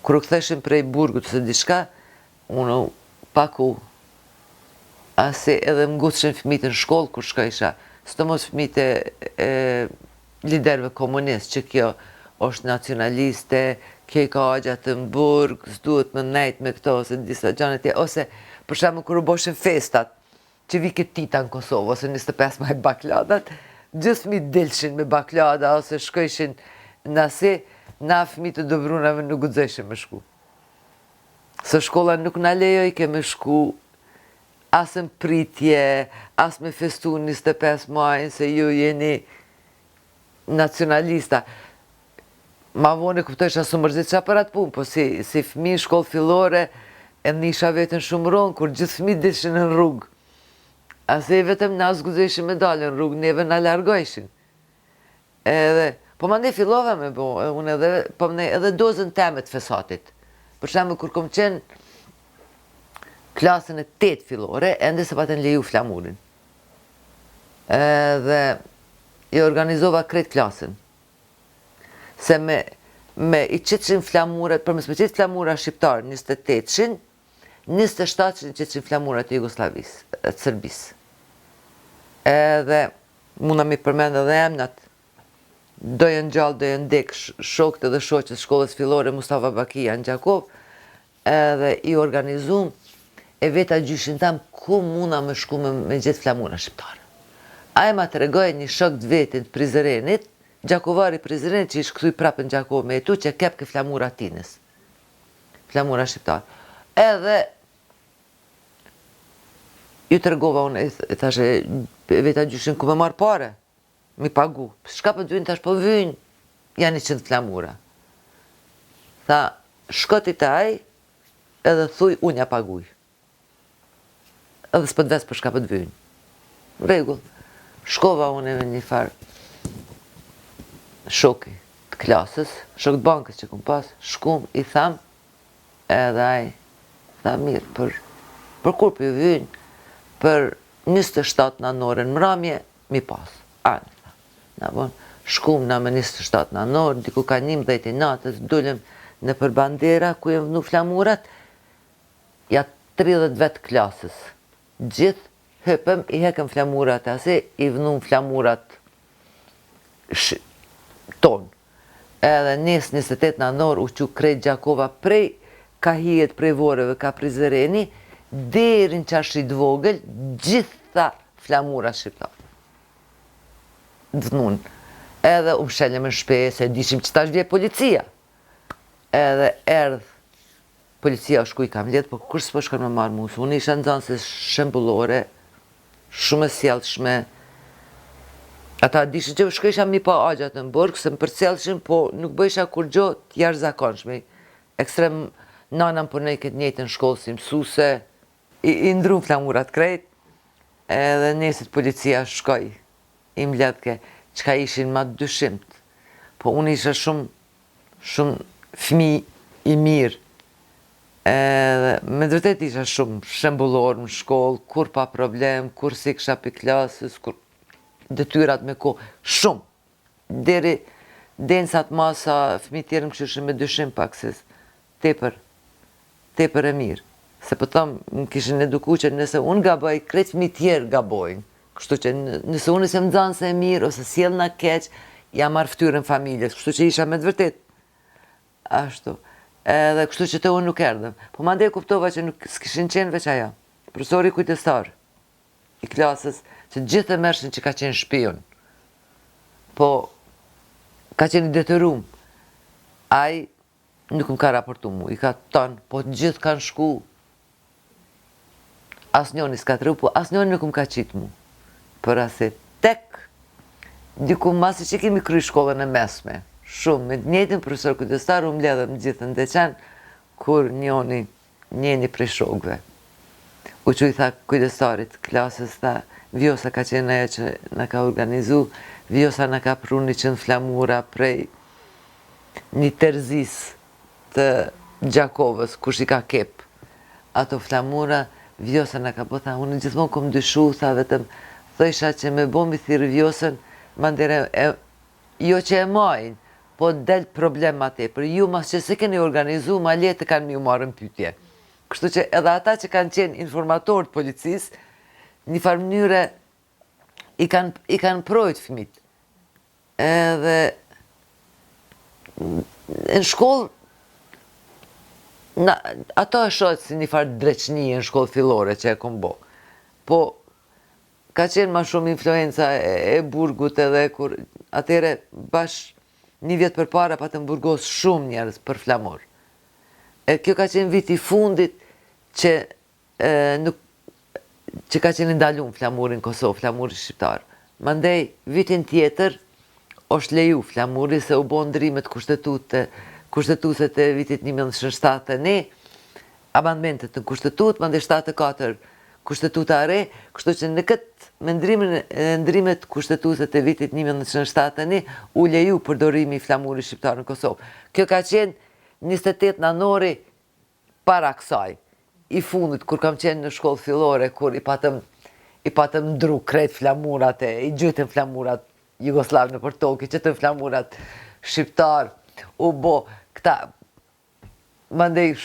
Speaker 1: Kur u ktheshim prej Burgut se diçka, unë paku asi edhe më ngutëshin fëmijët në shkollë kur shkojsha, sidomos fëmijët e liderëve komunist, që kjo është nacionaliste, kjo i ka agjat në Burg, s'duhet më nejt me këto, ose disa gjane tje, ose për shembull kur u boshin festat, që vi këtë tita në Kosovë, ose 25 maj bakladat, gjithë fëmijët dilshin me baklada, ose shkojshin nasi, na fëmijët të Dobrunave nuk guxojshin me shku. Se shkolla nuk na lejoj ke me shku as në pritje, as me festu 25 maj, se ju jeni nacionalista. Ma vonë e kuptojsha së mërzit qa për atë punë, po si fëmijë shkollë fillore, e nisha vetën shumë ronë, kur gjithë fëmijët dilshin në rrugë. Ase vetëm na zgudzojshin me dalë në rrugë, neve na largojshin. Po ma ne fillova me bo, unë edhe dozën teme të fesatit. Për shembull kur kom qenë klasën e 8 fillore, ende se paten leju flamurin. Edhe i organizova krejt klasën. Se me i qitëshin flamurat, për mes me qitë flamura shqiptarë 28-shin, 27-shin qitëshin flamurat e Jugoslavisë, të Serbisë. Edhe muna mi përmendë edhe emnat, dojën gjallë, dojën dek, shokët edhe shoqës shkollës fillore Mustafa Bakia në Gjakov, edhe i organizum e veta gjyshin tam ku muna me shku me gjithë flamura shqiptare. A e ma të regoj një shok të vetin të Prizrenit, Gjakovari Prizrenit që i shkëthuj prapë në Gjakov me etu që kep ke flamura tinës. Flamura shqiptare. Edhe ju të regova unë, e thashe, veta gjyshin ku me marë pare, mi pagu. Shka për dynë tash po vynë, janë 100 flamura. Tha, shkoti taj, edhe thuj, unë ja paguj. Edhe s'pët vesë për shka për vynë. Regull. Shkova unë e një farë shoki të klasës, shok të bankës që kum pas, shkum, i tham, edhe aj, tha mirë, për kur për vynë, për 27 nanore në mramje, mi pas. Anë. Na bon, shkum na me 27 nanor, diku ka 11 natës, dullem në për bandera, ku jem vënu flamurat, ja 30 vetë klasës. Gjithë hypëm, i hekëm flamurat ase, i vënu flamurat tonë. Edhe nes 28 nanor, u që krejt Gjakova prej kahijet prej voreve ka Prizreni, derin qashrit vogël, gjitha flamurat shqiptarë. Dënun. Edhe u msheljem në shpejë, se dishim që tash vje policia. Edhe erdh policia u shku i kam letë, po kur s'po shkon me marrë musë. Unë isha në zanë se shembullore, shumë e sjellshme. Ata dishin që shkojsha mi pa agjat në Burg, se më përcjellshin, po nuk bëjsha kur gjo t'jarë zakonshme. Ekstrem nanam për nej këtë njëjtë në shkollë si mësuse, i ndru flamurat krejt, edhe nesit policia shkoj. I mbledhke, qka ishin ma dyshimt. Po unë isha shumë fëmi i mirë. Me vërtet isha shumë shembullor në shkollë, kur pa problem, kur si kisha pi klasës, kur detyrat me kohë, shumë. Deri densat masa fëmijë tjerë më këshishin me dyshim pak se tepër e mirë. Se po thëmë, më kishin eduku që nëse unë gaboj, krejt fëmijë tjerë gabojnë. Kështu që nëse unë isem nxënëse e mirë, ose sjell na keq, jam marrë ftyrën familjes. Kështu që isha me të vërtet. Ashtu. Edhe kështu që të unë nuk erdhëm. Po mandej kuptova që nuk s'kishin qenë veç ajo. Profesori kujtestar i klasës, që gjithë e mërshin që ka qenë shpion. Po, ka qenë i detyruar. Ai nuk më ka raportu mu, i ka tonë, po gjithë kanë shku. Asnjoni s'ka tregu, po asnjoni nuk më ka qitë mu. Për ase tek, diku masi që kemi kry shkollën e mesme. Shumë, me njëjtin profesor kujtestar, u mbledhëm gjithë në deqen, kur njeni prej shokëve. U që i tha kujtestarit klasës, tha, Vjosa ka qenë ajo që në ka organizu, Vjosa në ka pru 100 flamura prej një terzis të Gjakovës, kush i ka kep. Ato flamura, Vjosa në ka po, tha, unë gjithmonë kom dyshu, tha vetëm, thësha që me bombi thirë Vjosën, mandere, jo që e majnë, po del problem atë, për ju mas që se keni organizu, ma letë kanë mi u marrën pytje. Kështu që edhe ata që kanë qenë informatorët policisë, një farë mënyre i kanë projtë fëmit. Edhe në shkollë, ato e shohët si një farë dreqni në shkollë fillore që e kom bo. Po, ka qenë ma shumë influenca e burgut edhe kur atere bash një vjetë për para pa të mburgos shumë njerës për flamor. Kjo ka qenë viti fundit që ka qenë ndalun flamurin Kosovë, flamuri shqiptar. Mandej, vitin tjetër, është leju flamuri se u bo ndrimet kushtetuset e vitit 1971, amandmentet në kushtetut, mandej 74 kushtetuta re, kështu që në këtë me ndrimet kushtetuset e vitit 1971 u leju përdorimi i flamurit shqiptar në Kosovë. Kjo ka qenë 28 nënori para kësaj, i fundit, kur kam qenë në shkollë fillore, kur i patëm ndru krejt flamurat i gjytën flamurat Jugoslav në Portoki, qëtën flamurat shqiptar, u bo këta, mandej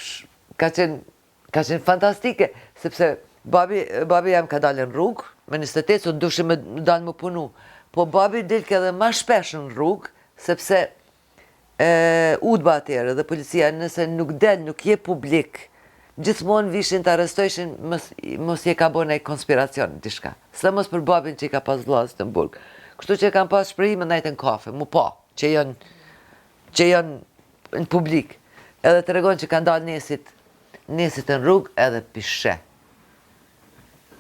Speaker 1: ka qenë fantastike, sepse babi jam ka dalë në rrugë, me 28, so dushim me dalë më punu, po babi dilke edhe ma shpesh në rrugë, sepse udba atyre dhe policia nëse nuk del, nuk je publik, gjithmonë vishin të arrestojshin, mos je ka bo nej konspiracion, dishka. Së mos për babin që i ka pas vlasë të mburg. Kështu që kam pas shprehime najtë në kafe, mu pa, që janë në publik. Edhe të regon që kanë dalë nesit në rrugë edhe pishe.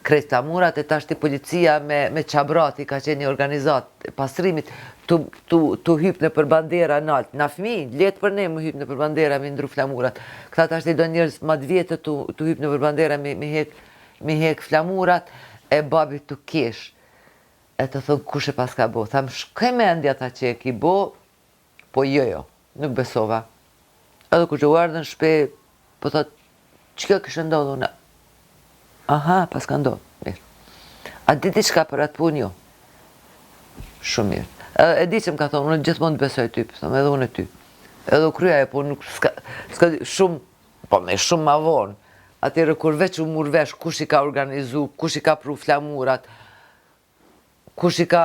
Speaker 1: Krejt flamurat e tashti policia me qabrati ka qenë një organizat pasrimit të hypë në për bandera në altë. Na fmi, letë për ne më hypë në për bandera me ndru flamurat. Këta tashti do njërës ma dvjetë të hypë në për bandera me hek flamurat e babi të kesh. E të thënë kush e pas ka bo. Thamë shkaj me endja ta që e ki bo, po jo, nuk besova. Edhe kur që u ardhën shpe, po thotë, që kjo kështë ndodhë unë? Aha, pas ka ndodhë, mirë. A diti qka për atë punë jo? Shumë mirë. E di që më ka thonë, unë gjithmonë të besoj ty, thëmë edhe unë e ty. Edhe u krya e, po nuk s'ka shumë, po me shumë ma vonë. Atyre kur veç u murvesh, kush i ka organizu, kush i ka pru flamurat, kush i ka...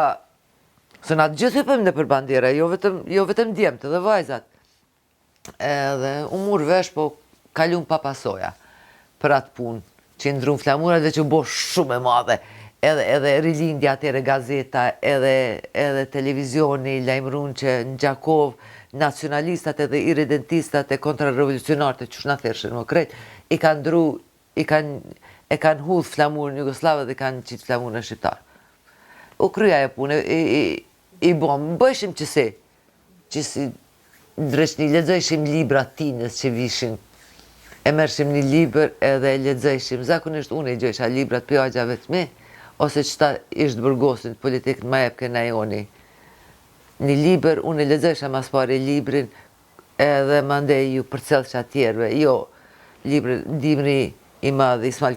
Speaker 1: Se na të gjithë hypëm në për bandera, jo vetëm djemët edhe vajzat. Edhe u murvesh, po kalun pa pasoja për atë punë. Që i ndrun flamurat dhe që u bo shumë e madhe. Edhe rilindja atyre gazeta, edhe televizioni, lajmërun që në Gjakov, nacionalistat edhe irredentistat e kontrarevolucionarët e qështë në thërshën më krejt, e kanë hudh flamurën Jugoslavë dhe kanë qitë flamurën shqiptarë. U krya e punë, i bom, bëjshim qësi dreqni, ledzojshim libra tinës që vishin, e mërshim një liber edhe ledzojshim, zakonisht unë i gjojsha librat për agjave të me, ose qëta ishtë bërgosin politikën ma epke na joni. Një liber, unë i ledzojsha mas pari librin edhe mandej ju përcelsha tjerve, jo, Dimri i madh Ismail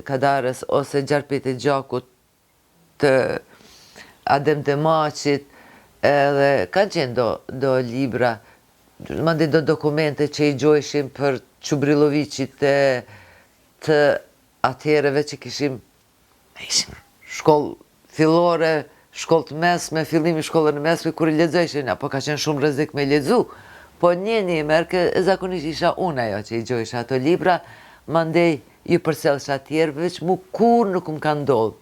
Speaker 1: Kadarës ose Gjarpet e Gjakut të Adem Demaçit, edhe kanë qenë do libra, mandej do dokumente që i gjojshim për Çubrilovicit të atjereve që ishim shkollë fillore, shkollë të mesme, fillimi shkollën e mesme, kur i lexojshin, apo ka qenë shumë rrezik me lexu, po një merke, zakonisht isha unë ajo që i gjojsha ato libra, mandej ju përcjellsha atjerë, veç mu kur nuk më ka ndodhur,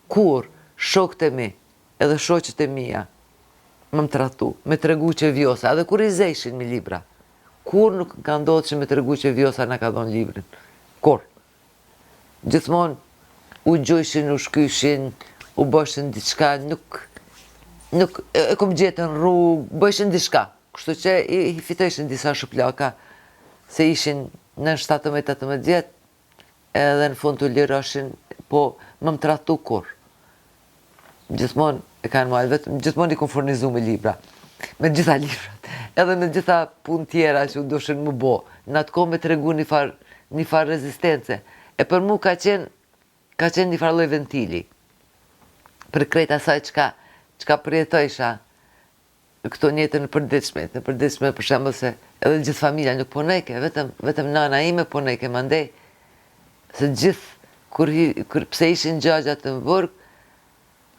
Speaker 1: kur shokët e mi, edhe shoqet e mia, më tratu, me tregu që vjosa, edhe kur i zejshin me libra, kur nuk ka ndodhur që me tregu që vjosa na ka dhënë librin, kur. Gjithmonë u gjojshin, u shkyshin, u bëshin diçka, nuk e kom gjetën rrugë, bëshin diçka. Kështu që i fitojshin disa shuplaka, se ishin në 17-18 vjet, edhe në fund të liroshin, po më tratu kur. Gjithmonë e kanë marrë, vetëm gjithmonë i kom furnizu me libra, me gjitha librat, edhe me gjitha punë tjera që u doshin më bo. Në atë kohë me tregu një farë rezistence. E për mu ka qenë një farë lloj ventili. Për krejt asaj çka përjetojsha këto njëtë në përditshme për shembull se edhe gjithë familja nuk punojke, vetëm nana ime punojke mandej, se gjithë pse ishin gjagja të Burg,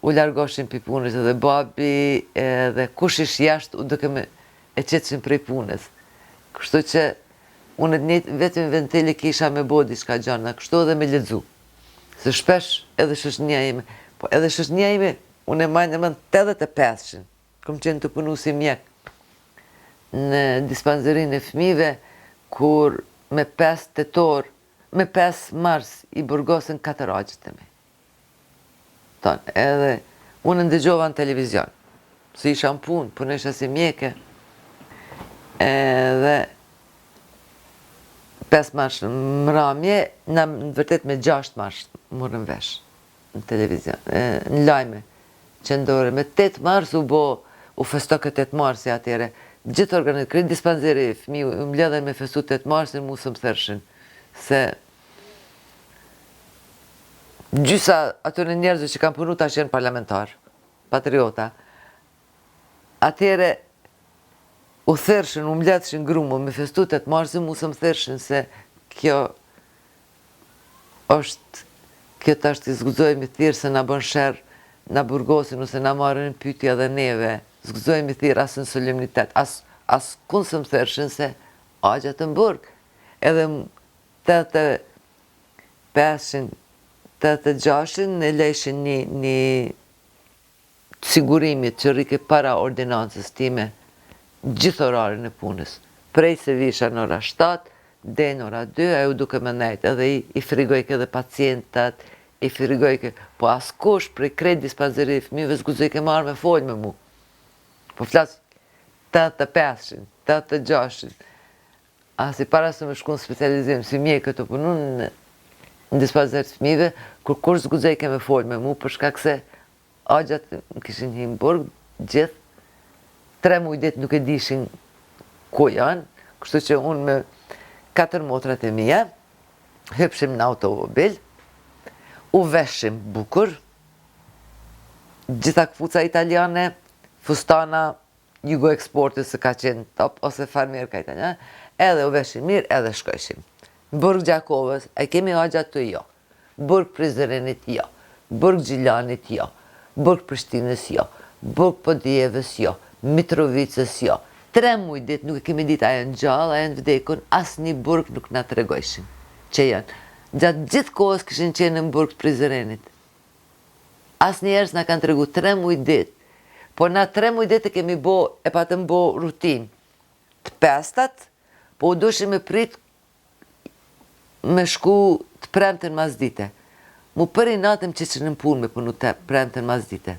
Speaker 1: u largoshin pi punës edhe babi, edhe kush ish jashtë u duke me e qetshin prej punës. Kështu që unë vetëm ventili kisha me bo diçka gjana, kështu edhe me lexu. Se shpesh edhe shoqënia ime, po edhe shoqënia ime, unë e majnë mend 85-shin, kom qenë të punu si mjek në dispanzerin e fëmijëve, kur me 5 tetor, me 5 mars i burgosën 4 agjët e mi. Edhe unë ndëgjova në televizion, se isha në punë, punesha si mjeke, edhe 5 mars në mramje, në vërtet me 6 mars morën vesh në televizion, në lajme qendore. Me 8 mars u festo këtë 8 marsi atyre. Gjithë organizat, krejt dispanzeri fëmijë, u mbledhen me festu 8 marsin, mu së më thërshin. Se gjysa atyre njerëzve që kanë punu tash janë parlamentar, patriota, atyre u thërshin, u mbledhshin grumu me festu 8 marsin, mu së më thërshin se kjo tash t'i zguzojmë i thirë se na bën sherr, na burgosin ose na marrin pyetja dhe neve, zguzojmë i thirë asë në solemnitet, asë kun së më thërshin se agjat në Burg. Edhe 85-shin, 86-shin në lejshin një sigurimit që rike para ordinancës time gjithë orarin e punës. Prej se visha në ora 7, dhe në ora 2, a ju duke më nejtë, edhe i frigojke edhe pacientat, i frigojke, po askush prej krejt dispanzeri fëmijëve zguzojke marrë me folë me mu. Po flasë 85-shin, 86-shin, asi para se me shku në specializim, si mjekë të punu në dispanzeri fëmijëve, kur zguzojke me folë me mu, për shkak se agjat në kishin hi në Burg, gjithë, 3 mujdit nuk e dishin ku janë, kështu që unë me 4 motrat e mija, hypshim në automobil, u veshim bukur, gjitha këfuca italiane, fustana Jugo Eksportit se ka qenë top, ose farmerka italiane, edhe u veshim mirë, edhe shkojshim. Burg Gjakovës, e kemi agjat të jo, Burg Prizrenit jo, Burg Gjilanit jo, Burg Prishtinës jo, Burg Podijevës jo, Mitrovicës jo. 3 mujdit nuk e kemi dit ajo në gjallë, ajo në vdekun, asë një burg nuk nga të regojshin që janë. Gjatë gjithë kohës këshin qenë në Burg Prizrenit. Asë njerës nga kanë të regu 3 mujdit, po na 3 mujdit e kemi bo, e patëm bo rutin të pestat, po u dushim me prit me shku të premten mas dite. Mu për i natëm që në punë me punu të premten mas dite.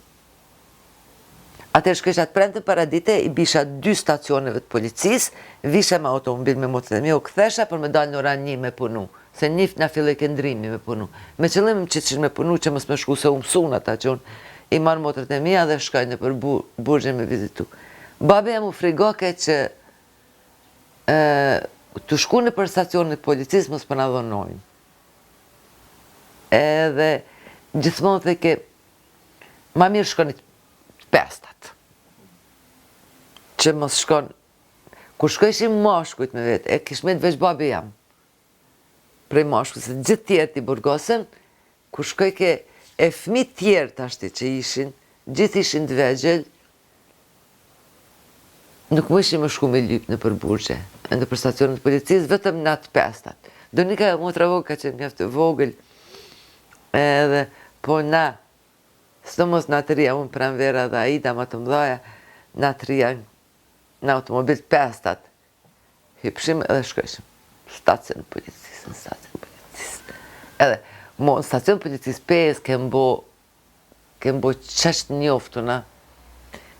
Speaker 1: Atër shkësha të premten para dite, i bisha 2 stacioneve të policis, visha me automobil me motet e mi, u këthesha për me dalë në ora 1 me punu, se njif nga filloj këndrimi me punu. Me qëllim që me punu që mës me shku se u mësun ata që unë i marë motet e mija dhe shkajnë për burgjën me vizitu. Babi e mu frigoke që të shku në për stacionet policisë mos për në dhonojnë. Edhe gjithmonë dhe ke ma mirë shkonit pestat. Që mos shkon, kur shkojshim mashkujt me vetë, e kishmet veç babi jam. Prej mashkujt, se gjithë tjerë t'i burgosen, kur shkoj ke e fëmit tjerë të ashti që ishin, gjithë ishin të vegjel, nuk më ishim më shku me lyp në përburgje, në për stacionet policisë, vetëm në atë pestat. Do një ka motra vogël ka qenë mjaftë vogël, edhe po na, së mos në atëria, unë pranvera dhe Aida më të mdhaja, në atëria, në automobil pestat, hypshim edhe shkojshim. Stacion policisë, në stacion policisë. Edhe, në stacion policisë 5, kem bo qështë njoftuna,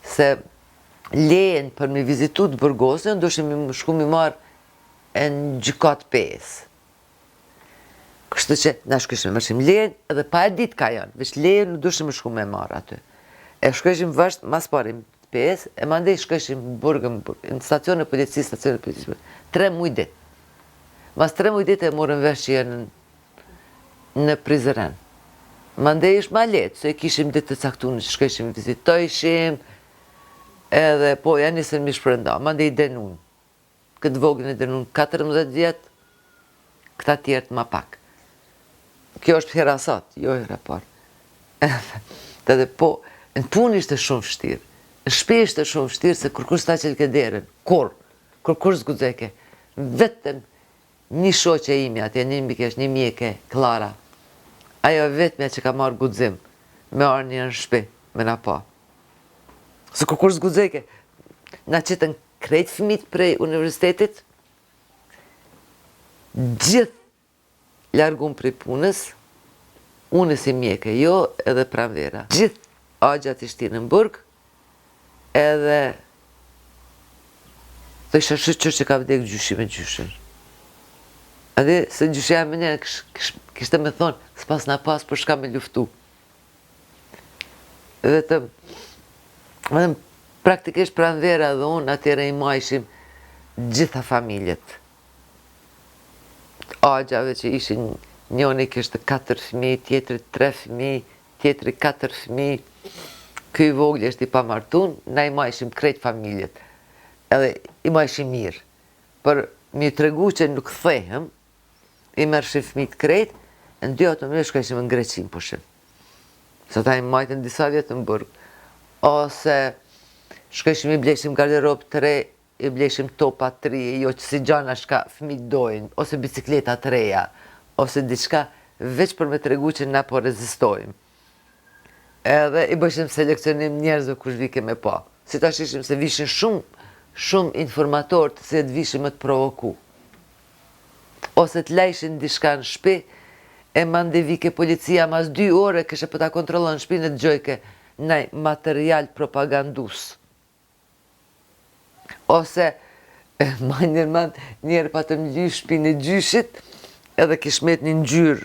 Speaker 1: se lejen për me vizitu të Burgosin, do shim shku mi marë në gjykat 5. Kështu që na shkëshim mërshim lejen, edhe pa e dit ka janë, veç lejen nuk dushim shku me marë aty. E shkëshim vësht, mas parim 5, e mandej shkëshim burgën, në stacion e policisë, 3 muj dit. Mas 3 muj dit e morën vesh që janë në prizëren. Mandej ish ma letë, se kishim ditë të caktunë, që shkëshim vizitojshim, edhe po janë nisën mi shprënda, mandej denun. Këtë vogën e denun 14 vjetë, këta tjertë ma pak. Kjo është hera sot, jo hera parë. Edhe po, në punë ishte shumë vështirë. Në shpe ishte shumë vështirë se kur sta që l'ke derën. Kur zgudzeke. Vetëm një shoqe imi, atje një mbikesh, një mjeke, Klara. Ajo vetëmja që ka marrë gudzim, me arë një në shpe, me na pa. Se kur zgudzeke, na qëtën krejt fëmit prej universitetit, gjithë largun prej punës, unë si mjeke, jo edhe pranvera. Gjithë agjat ishti në burg, edhe dhe isha shqyqër që ka vdek gjyshi me gjyshër. Edhe se gjyshja me njëre kishte me thonë, s'pas na pas për shka me luftu. Vetëm praktikisht pranvera dhe unë atyre i majshim gjitha familjet. Agjave që ishin, njoni kishte 4 fëmi, tjetëri 3 fëmi, tjetëri 4 fëmi, këj vogli është i pamartun, na i majshim krejt familjet. Edhe i majshim mirë. Për mi të regu që nuk thehem, i mërshim fëmit krejt, në 2 automobil shkojshim në Greqin pushim. Se ta i majtën disa vjetë në burg. Ose shkojshim i bleshim garderob të re, i bleshim topa të re, jo që si gjana shka fëmit dojnë, ose bicikleta të reja, ose diçka veç për me të regu që na po rezistojmë. Edhe i bëshim selekcionim njerëzve kush vike me pa. Si ta shishim se vishin shumë informator të se të vishim më të provoku. Ose të lejshin diçka në shpi, e mande vike policia mas 2 ore kështë për ta kontrolon në shpi në të gjojke nej material propagandus. Ose, ma njerë pa të mly shpi në gjyshit, edhe kish met një ngjyrë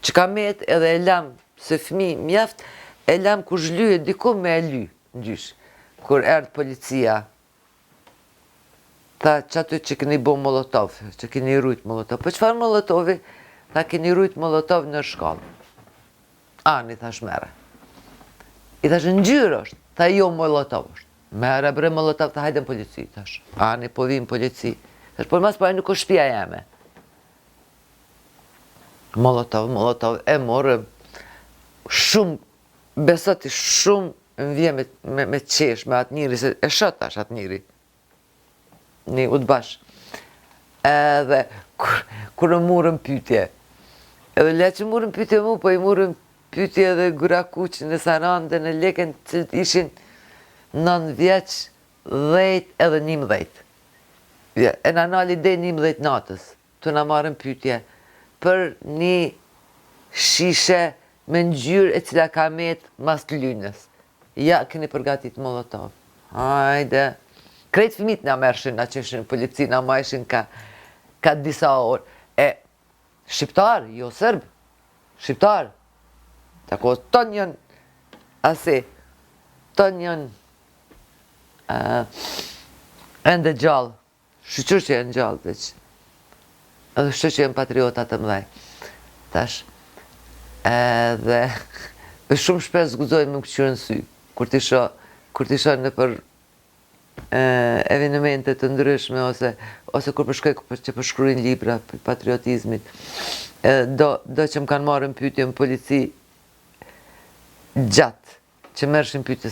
Speaker 1: që ka met edhe e lam se fëmi mjaft, e lam ku zhlyje diko me e ly në gjysh. Kur erdë policia, tha që aty që keni bo molotov, që keni rujt molotov. Po qëfar molotovi? Tha keni rujt molotov në shkallë. Ani, thash mere. I thash ngjyrë është, tha jo molotov është. Mere bre molotov, tha hajde në polici, thash. Ani, po vim polici. Thash, po mas pare nuk është shpia jeme. Molotov, e morëm shumë, besoti shumë më vje me qesh, me atë njëri, se e shët tash atë njëri. Një udbash. Edhe, kur më murëm pytje. Edhe le që murëm pytje mu, po i murëm pytje edhe Gurakuq në Saran dhe në Leken që ishin 9 vjeç, 10 edhe 11. E në nali dhe 11 natës, të në marëm pytje për një shishe me ngjyrë e cila ka met mas të lynës. Ja, keni përgatit molotov. Hajde. Krejt fëmit nga mershin, nga qeshin polici, nga majshin ka disa orë. E, shqiptar, jo sërb, shqiptar. Tako, ton janë, asi, ton janë ende gjallë. shqyqyr që janë gjallë veç. Edhe shqyqyr që janë patriotat të mdhej. Tash, edhe shumë shpesh zguzoj me më këqyrë në sy, kur t'i shoh në për evenemente të ndryshme, ose kur përshkoj që përshkruin libra për patriotizmit, do që më kanë marrë në pyetje në polici gjatë, që mërëshin pyetje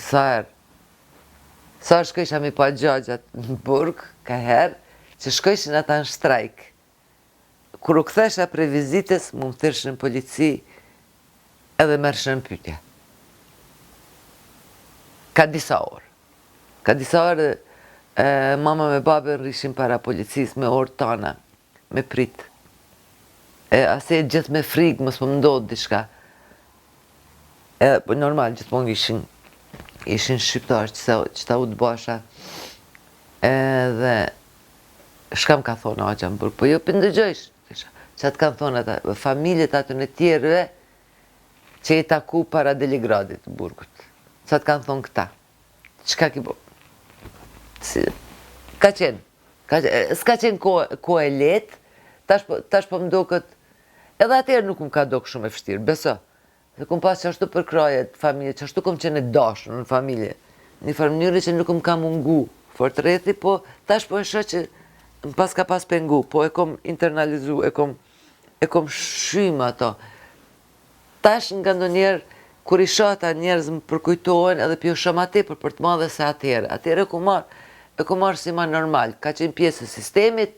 Speaker 1: sa shkojsha mi pa gjagjat në burg, ka herë, që shkojshin ata në shtrajk. Kur u kthesha prej vizitës, mu më thërshin në polici, edhe mërëshin pyetje. Ka disa orë, mama me babe rrishin para policis me orë tana, me prit. Ase gjithë me frikë, mos më ndodhë diçka. Normal, gjithmonë ishin shqiptarë që ta u të basha. Edhe shkam ka thonë Agja më burg, po jo pëndëgjojsh. Që atë kanë thonë ata, familjet atë në tjerëve që i taku para Deligradit të burgut. Që atë kanë thonë këta. Qka ki bo? Ka qenë. S'ka qenë ko e letë, tash po më do këtë. Edhe atërë nuk më ka do kë shumë e fështirë, beso. Dhe kom pas që ashtu për krajet familje, që ashtu kom qenë e dashur në familje. Një farë mënyrë që nuk më ka mungu fort rethi, po tash po e shë që më pas ka pas pengu, po e kom internalizu, e kom shymë ato. Tash nga ndonjerë, kur i shë ata njerëz më përkujtojnë, edhe pjo shumë atepër për të madhe se atëherë. Atëherë e ku marë si ma normal, ka qenë pjesë e sistemit,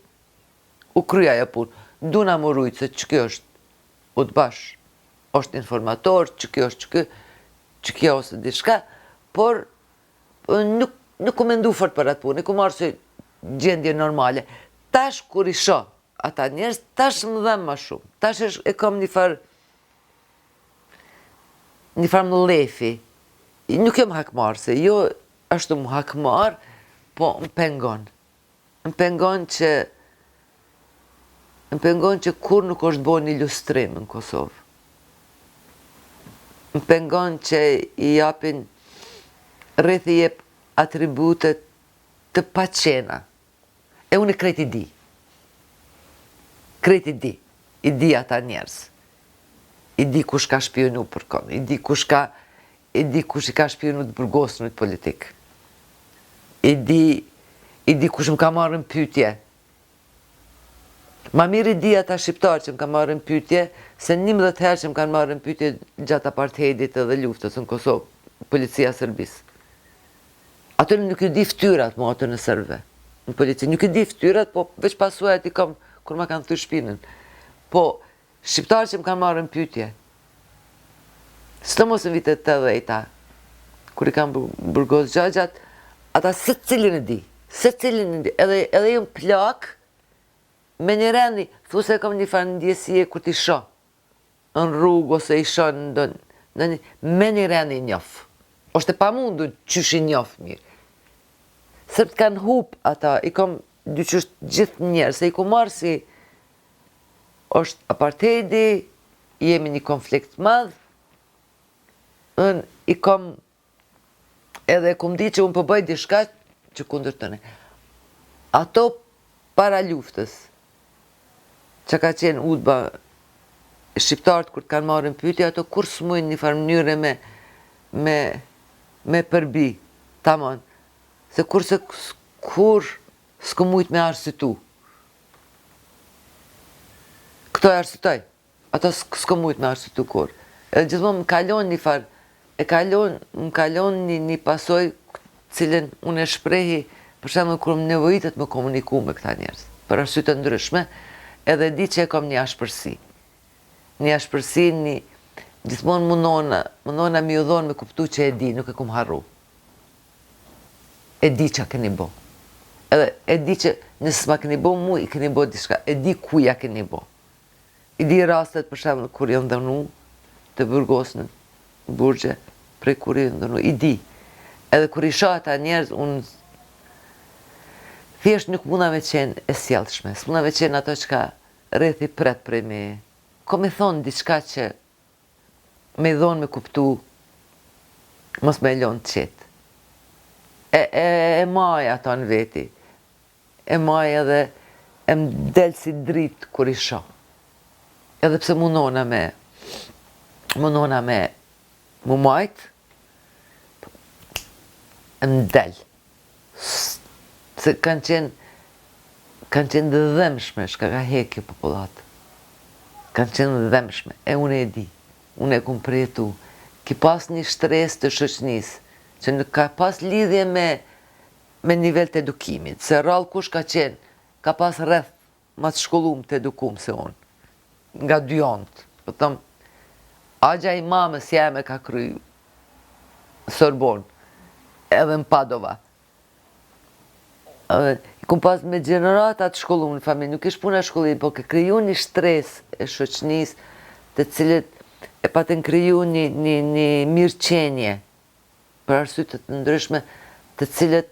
Speaker 1: u krya e punë. Duna më rujtë se që kjo është u të bashkë, është informator, që kjo është që kjo ose dishka, por nuk ku mendu fort për atë punë, e ku marë si gjendje normale. Tash kur i shoh ata njerëz, tash më dhem ma shumë. Tash e kam një farë më lefi. Nuk jam hakmar, se jo ashtu më hakmar, po më pengon. Më pengon që kur nuk është bo një ilustrim në Kosovë. Më pengon që i japin rreth i jep atributet të paqena. E unë krejt i di. Krejt i di. I di ata njerëz. I di kush ka shpionu për kon. I di kush i ka shpionu të burgosnit politik. I di kush më ka marrë në pyetje. Ma mirë i di ata shqiptarë që më ka marrë në pyetje, se 11 herë që më kanë marrë në pyetje gjatë apartheidit edhe luftës në Kosovë, policia Serbisë. Ato nuk i di ftyrat mu ato në Serbëve, në polici. Nuk i di ftyrat, po veç pasuajat i kam kur ma kanë thyrë shpinën. Po, shqiptarë që më kanë marrë në pyetje, së të mos në vitet 80-ta, kur i kam burgos gjagjat, ata se cilin e di, edhe jëm plak, me një rendi, thu se kam një farë ndjesie kur t'i shoh në rrugë ose i shoh me një rendi njof. Oshte pa mundu qysh i njof mirë. Sërt kanë hup ata, i kom dyqysht gjithë njerë, se i ku marë si është apartheidi, jemi një konflikt madh, i kom edhe kum di që unë përbëj dishka që kundër tëne. Ato para luftës, që ka qenë udhba shqiptarët kur të kanë marrë në pyetje, ato kur s'mujnë një farë mënyre me përbi, tamam. Se kur s'ku mujtë me arsitu. Këto e arsitoj, ato s'ku mujtë me arsitu kur. Edhe gjithmonë më kalon një farë, më kalon një pasoj cilën unë e shprehi, për shembull kur më nevojitet me komuniku me këta njerëz, për arsye të ndryshme, edhe di që e kam një ashpërsi. Një ashpërsi, gjithmonë mundona mi u dhonë me kuptu që e di, nuk e kum harru. E di që a keni bo. Edhe e di që nësë ma keni bo mu, i keni bo diçka. E di kuja keni bo. I di rastet, për shembull, kur janë dhënu të burgosën burgje, prej kur janë dhënu, i di. Edhe kur i shoh ata njerëz, unë thjesht nuk muna me qenë e sjellshme, s'muna me qenë ato që ka rrethi pret prej me. Ko me thonë diçka që me dhonë me kuptu, mos me lonë të qetë. E maj ato në veti. e maj edhe e më del si dritë kur i shoh. Edhe pse mundona me mu majt, e më del. Se kanë qenë dhëmshme, shka ka hekje populatë. Kanë qenë dhëmshme, e unë e di, unë e kumë përjetu. Ki pas një shtres të shoqënisë, që nuk ka pas lidhje me nivel të edukimit, se rrallë kush ka qenë, ka pas rreth ma të shkollum të edukum se unë, nga dy anët. Po thëmë, agja i mamës jeme ka kryu Sorbon, edhe në Padova. I kumë pas me gjeneratat shkollum në familje, nuk ish puna shkollim, po ke kriju një shtres e shoqënisë, të cilët e patën kriju një mirëqenje, për arsyet të ndryshme, të cilët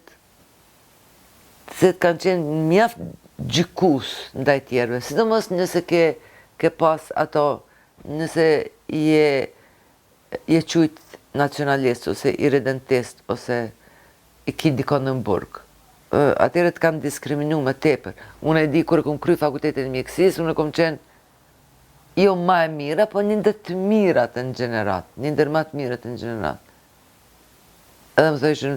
Speaker 1: kanë qenë mjaft gjykus ndaj tjerëve, sidomos nëse ke pas ato, nëse je qujt nacionalist, ose irredentist, ose i ki dikon në burg. Atyre të kam diskriminu me tepër. Unë e di kur e kom kry fakultetin e mjekësisë, unë e kom qenë jo ma e mira, po një ndër të mirat në gjenerat, një ndër ma të mirat në gjenerat. Edhe më thëshën,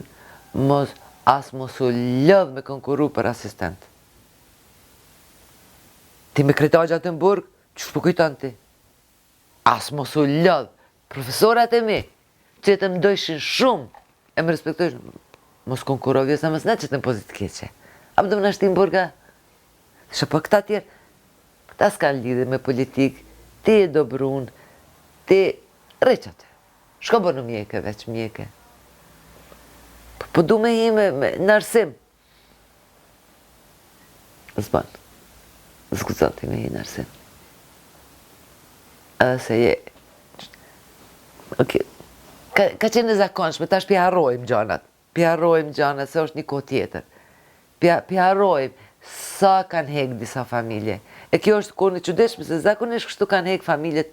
Speaker 1: as mos u lëdh me konkuru për asistent. Ti me kreta gjatë në burg, që shpo kujton ti? As mos u lëdh. Profesorat e mi, që të më dojshin shumë, e më respektojshin, mos konkurovjo sa mësne që të në pozitë keqe. A më do më nashti në burga? Shë po këta tjerë, këta s'kan lidhe me politikë, ti e do brun, ti reqate. Shko bë në mjeke, veç mjeke. Po du me hi me nërsim. Zban. Zguzon ti me hi nërsim. Edhe se je... Ka qenë e zakonshme, tash pi harrojmë gjanat. Pi harrojmë gjanat, se është një kohë tjetër. Pi harrojmë sa kanë hek disa familje. E kjo është kohë në çuditshme, se zakonisht kështu kanë hek familjet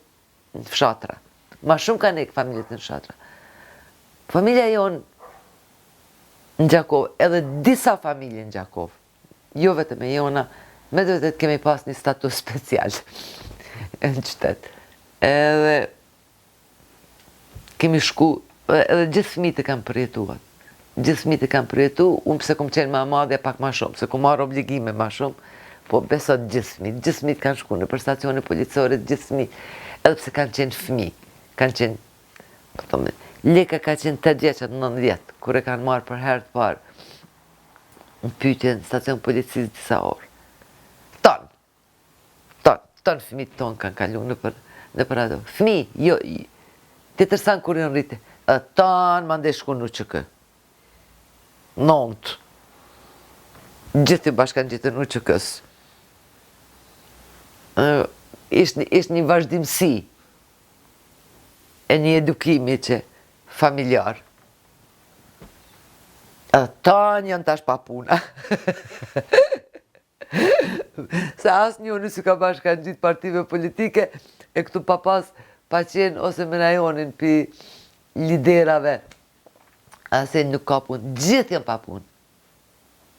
Speaker 1: në fshatra. Ma shumë kanë hek familjet në fshatra. Familja jonë në Gjakov, edhe disa familje në Gjakov, jo vetëm e jona, me dhe vetet kemi pas një status special në qytet. Edhe kemi shku, edhe gjithë fëmijët e kam përjetuar. Gjithë fëmijët e kam përjetu, unë pse kom qenë ma madhe pak ma shumë, se kom marrë obligime ma shumë, po besot gjithë fëmijët kanë shku në për stacione policore, gjithë fëmijët, edhe pse kanë qenë fëmijë, kanë qenë, po thome, Leka ka qenë 8 vjeqat 9 vjetë, kur e kanë marrë për herë të parë në pyetje në stacion policisë disa orë. Tonë fëmijët tonë kanë kalu në për ato. Fëmijë, jo, të tërsan kur janë rrite, tonë ma ndë shku në UÇK. Nëntë. Gjithë i bashkan gjithë në UÇK-s. Ishtë një vazhdimësi e një edukimi që familjar. Tanë janë tash pa puna. Se asë një unë si ka bashkan gjithë partive politike, e këtu pa pas pa qenë ose me rajonin për liderave, ase nuk ka punë. Gjithë janë pa punë.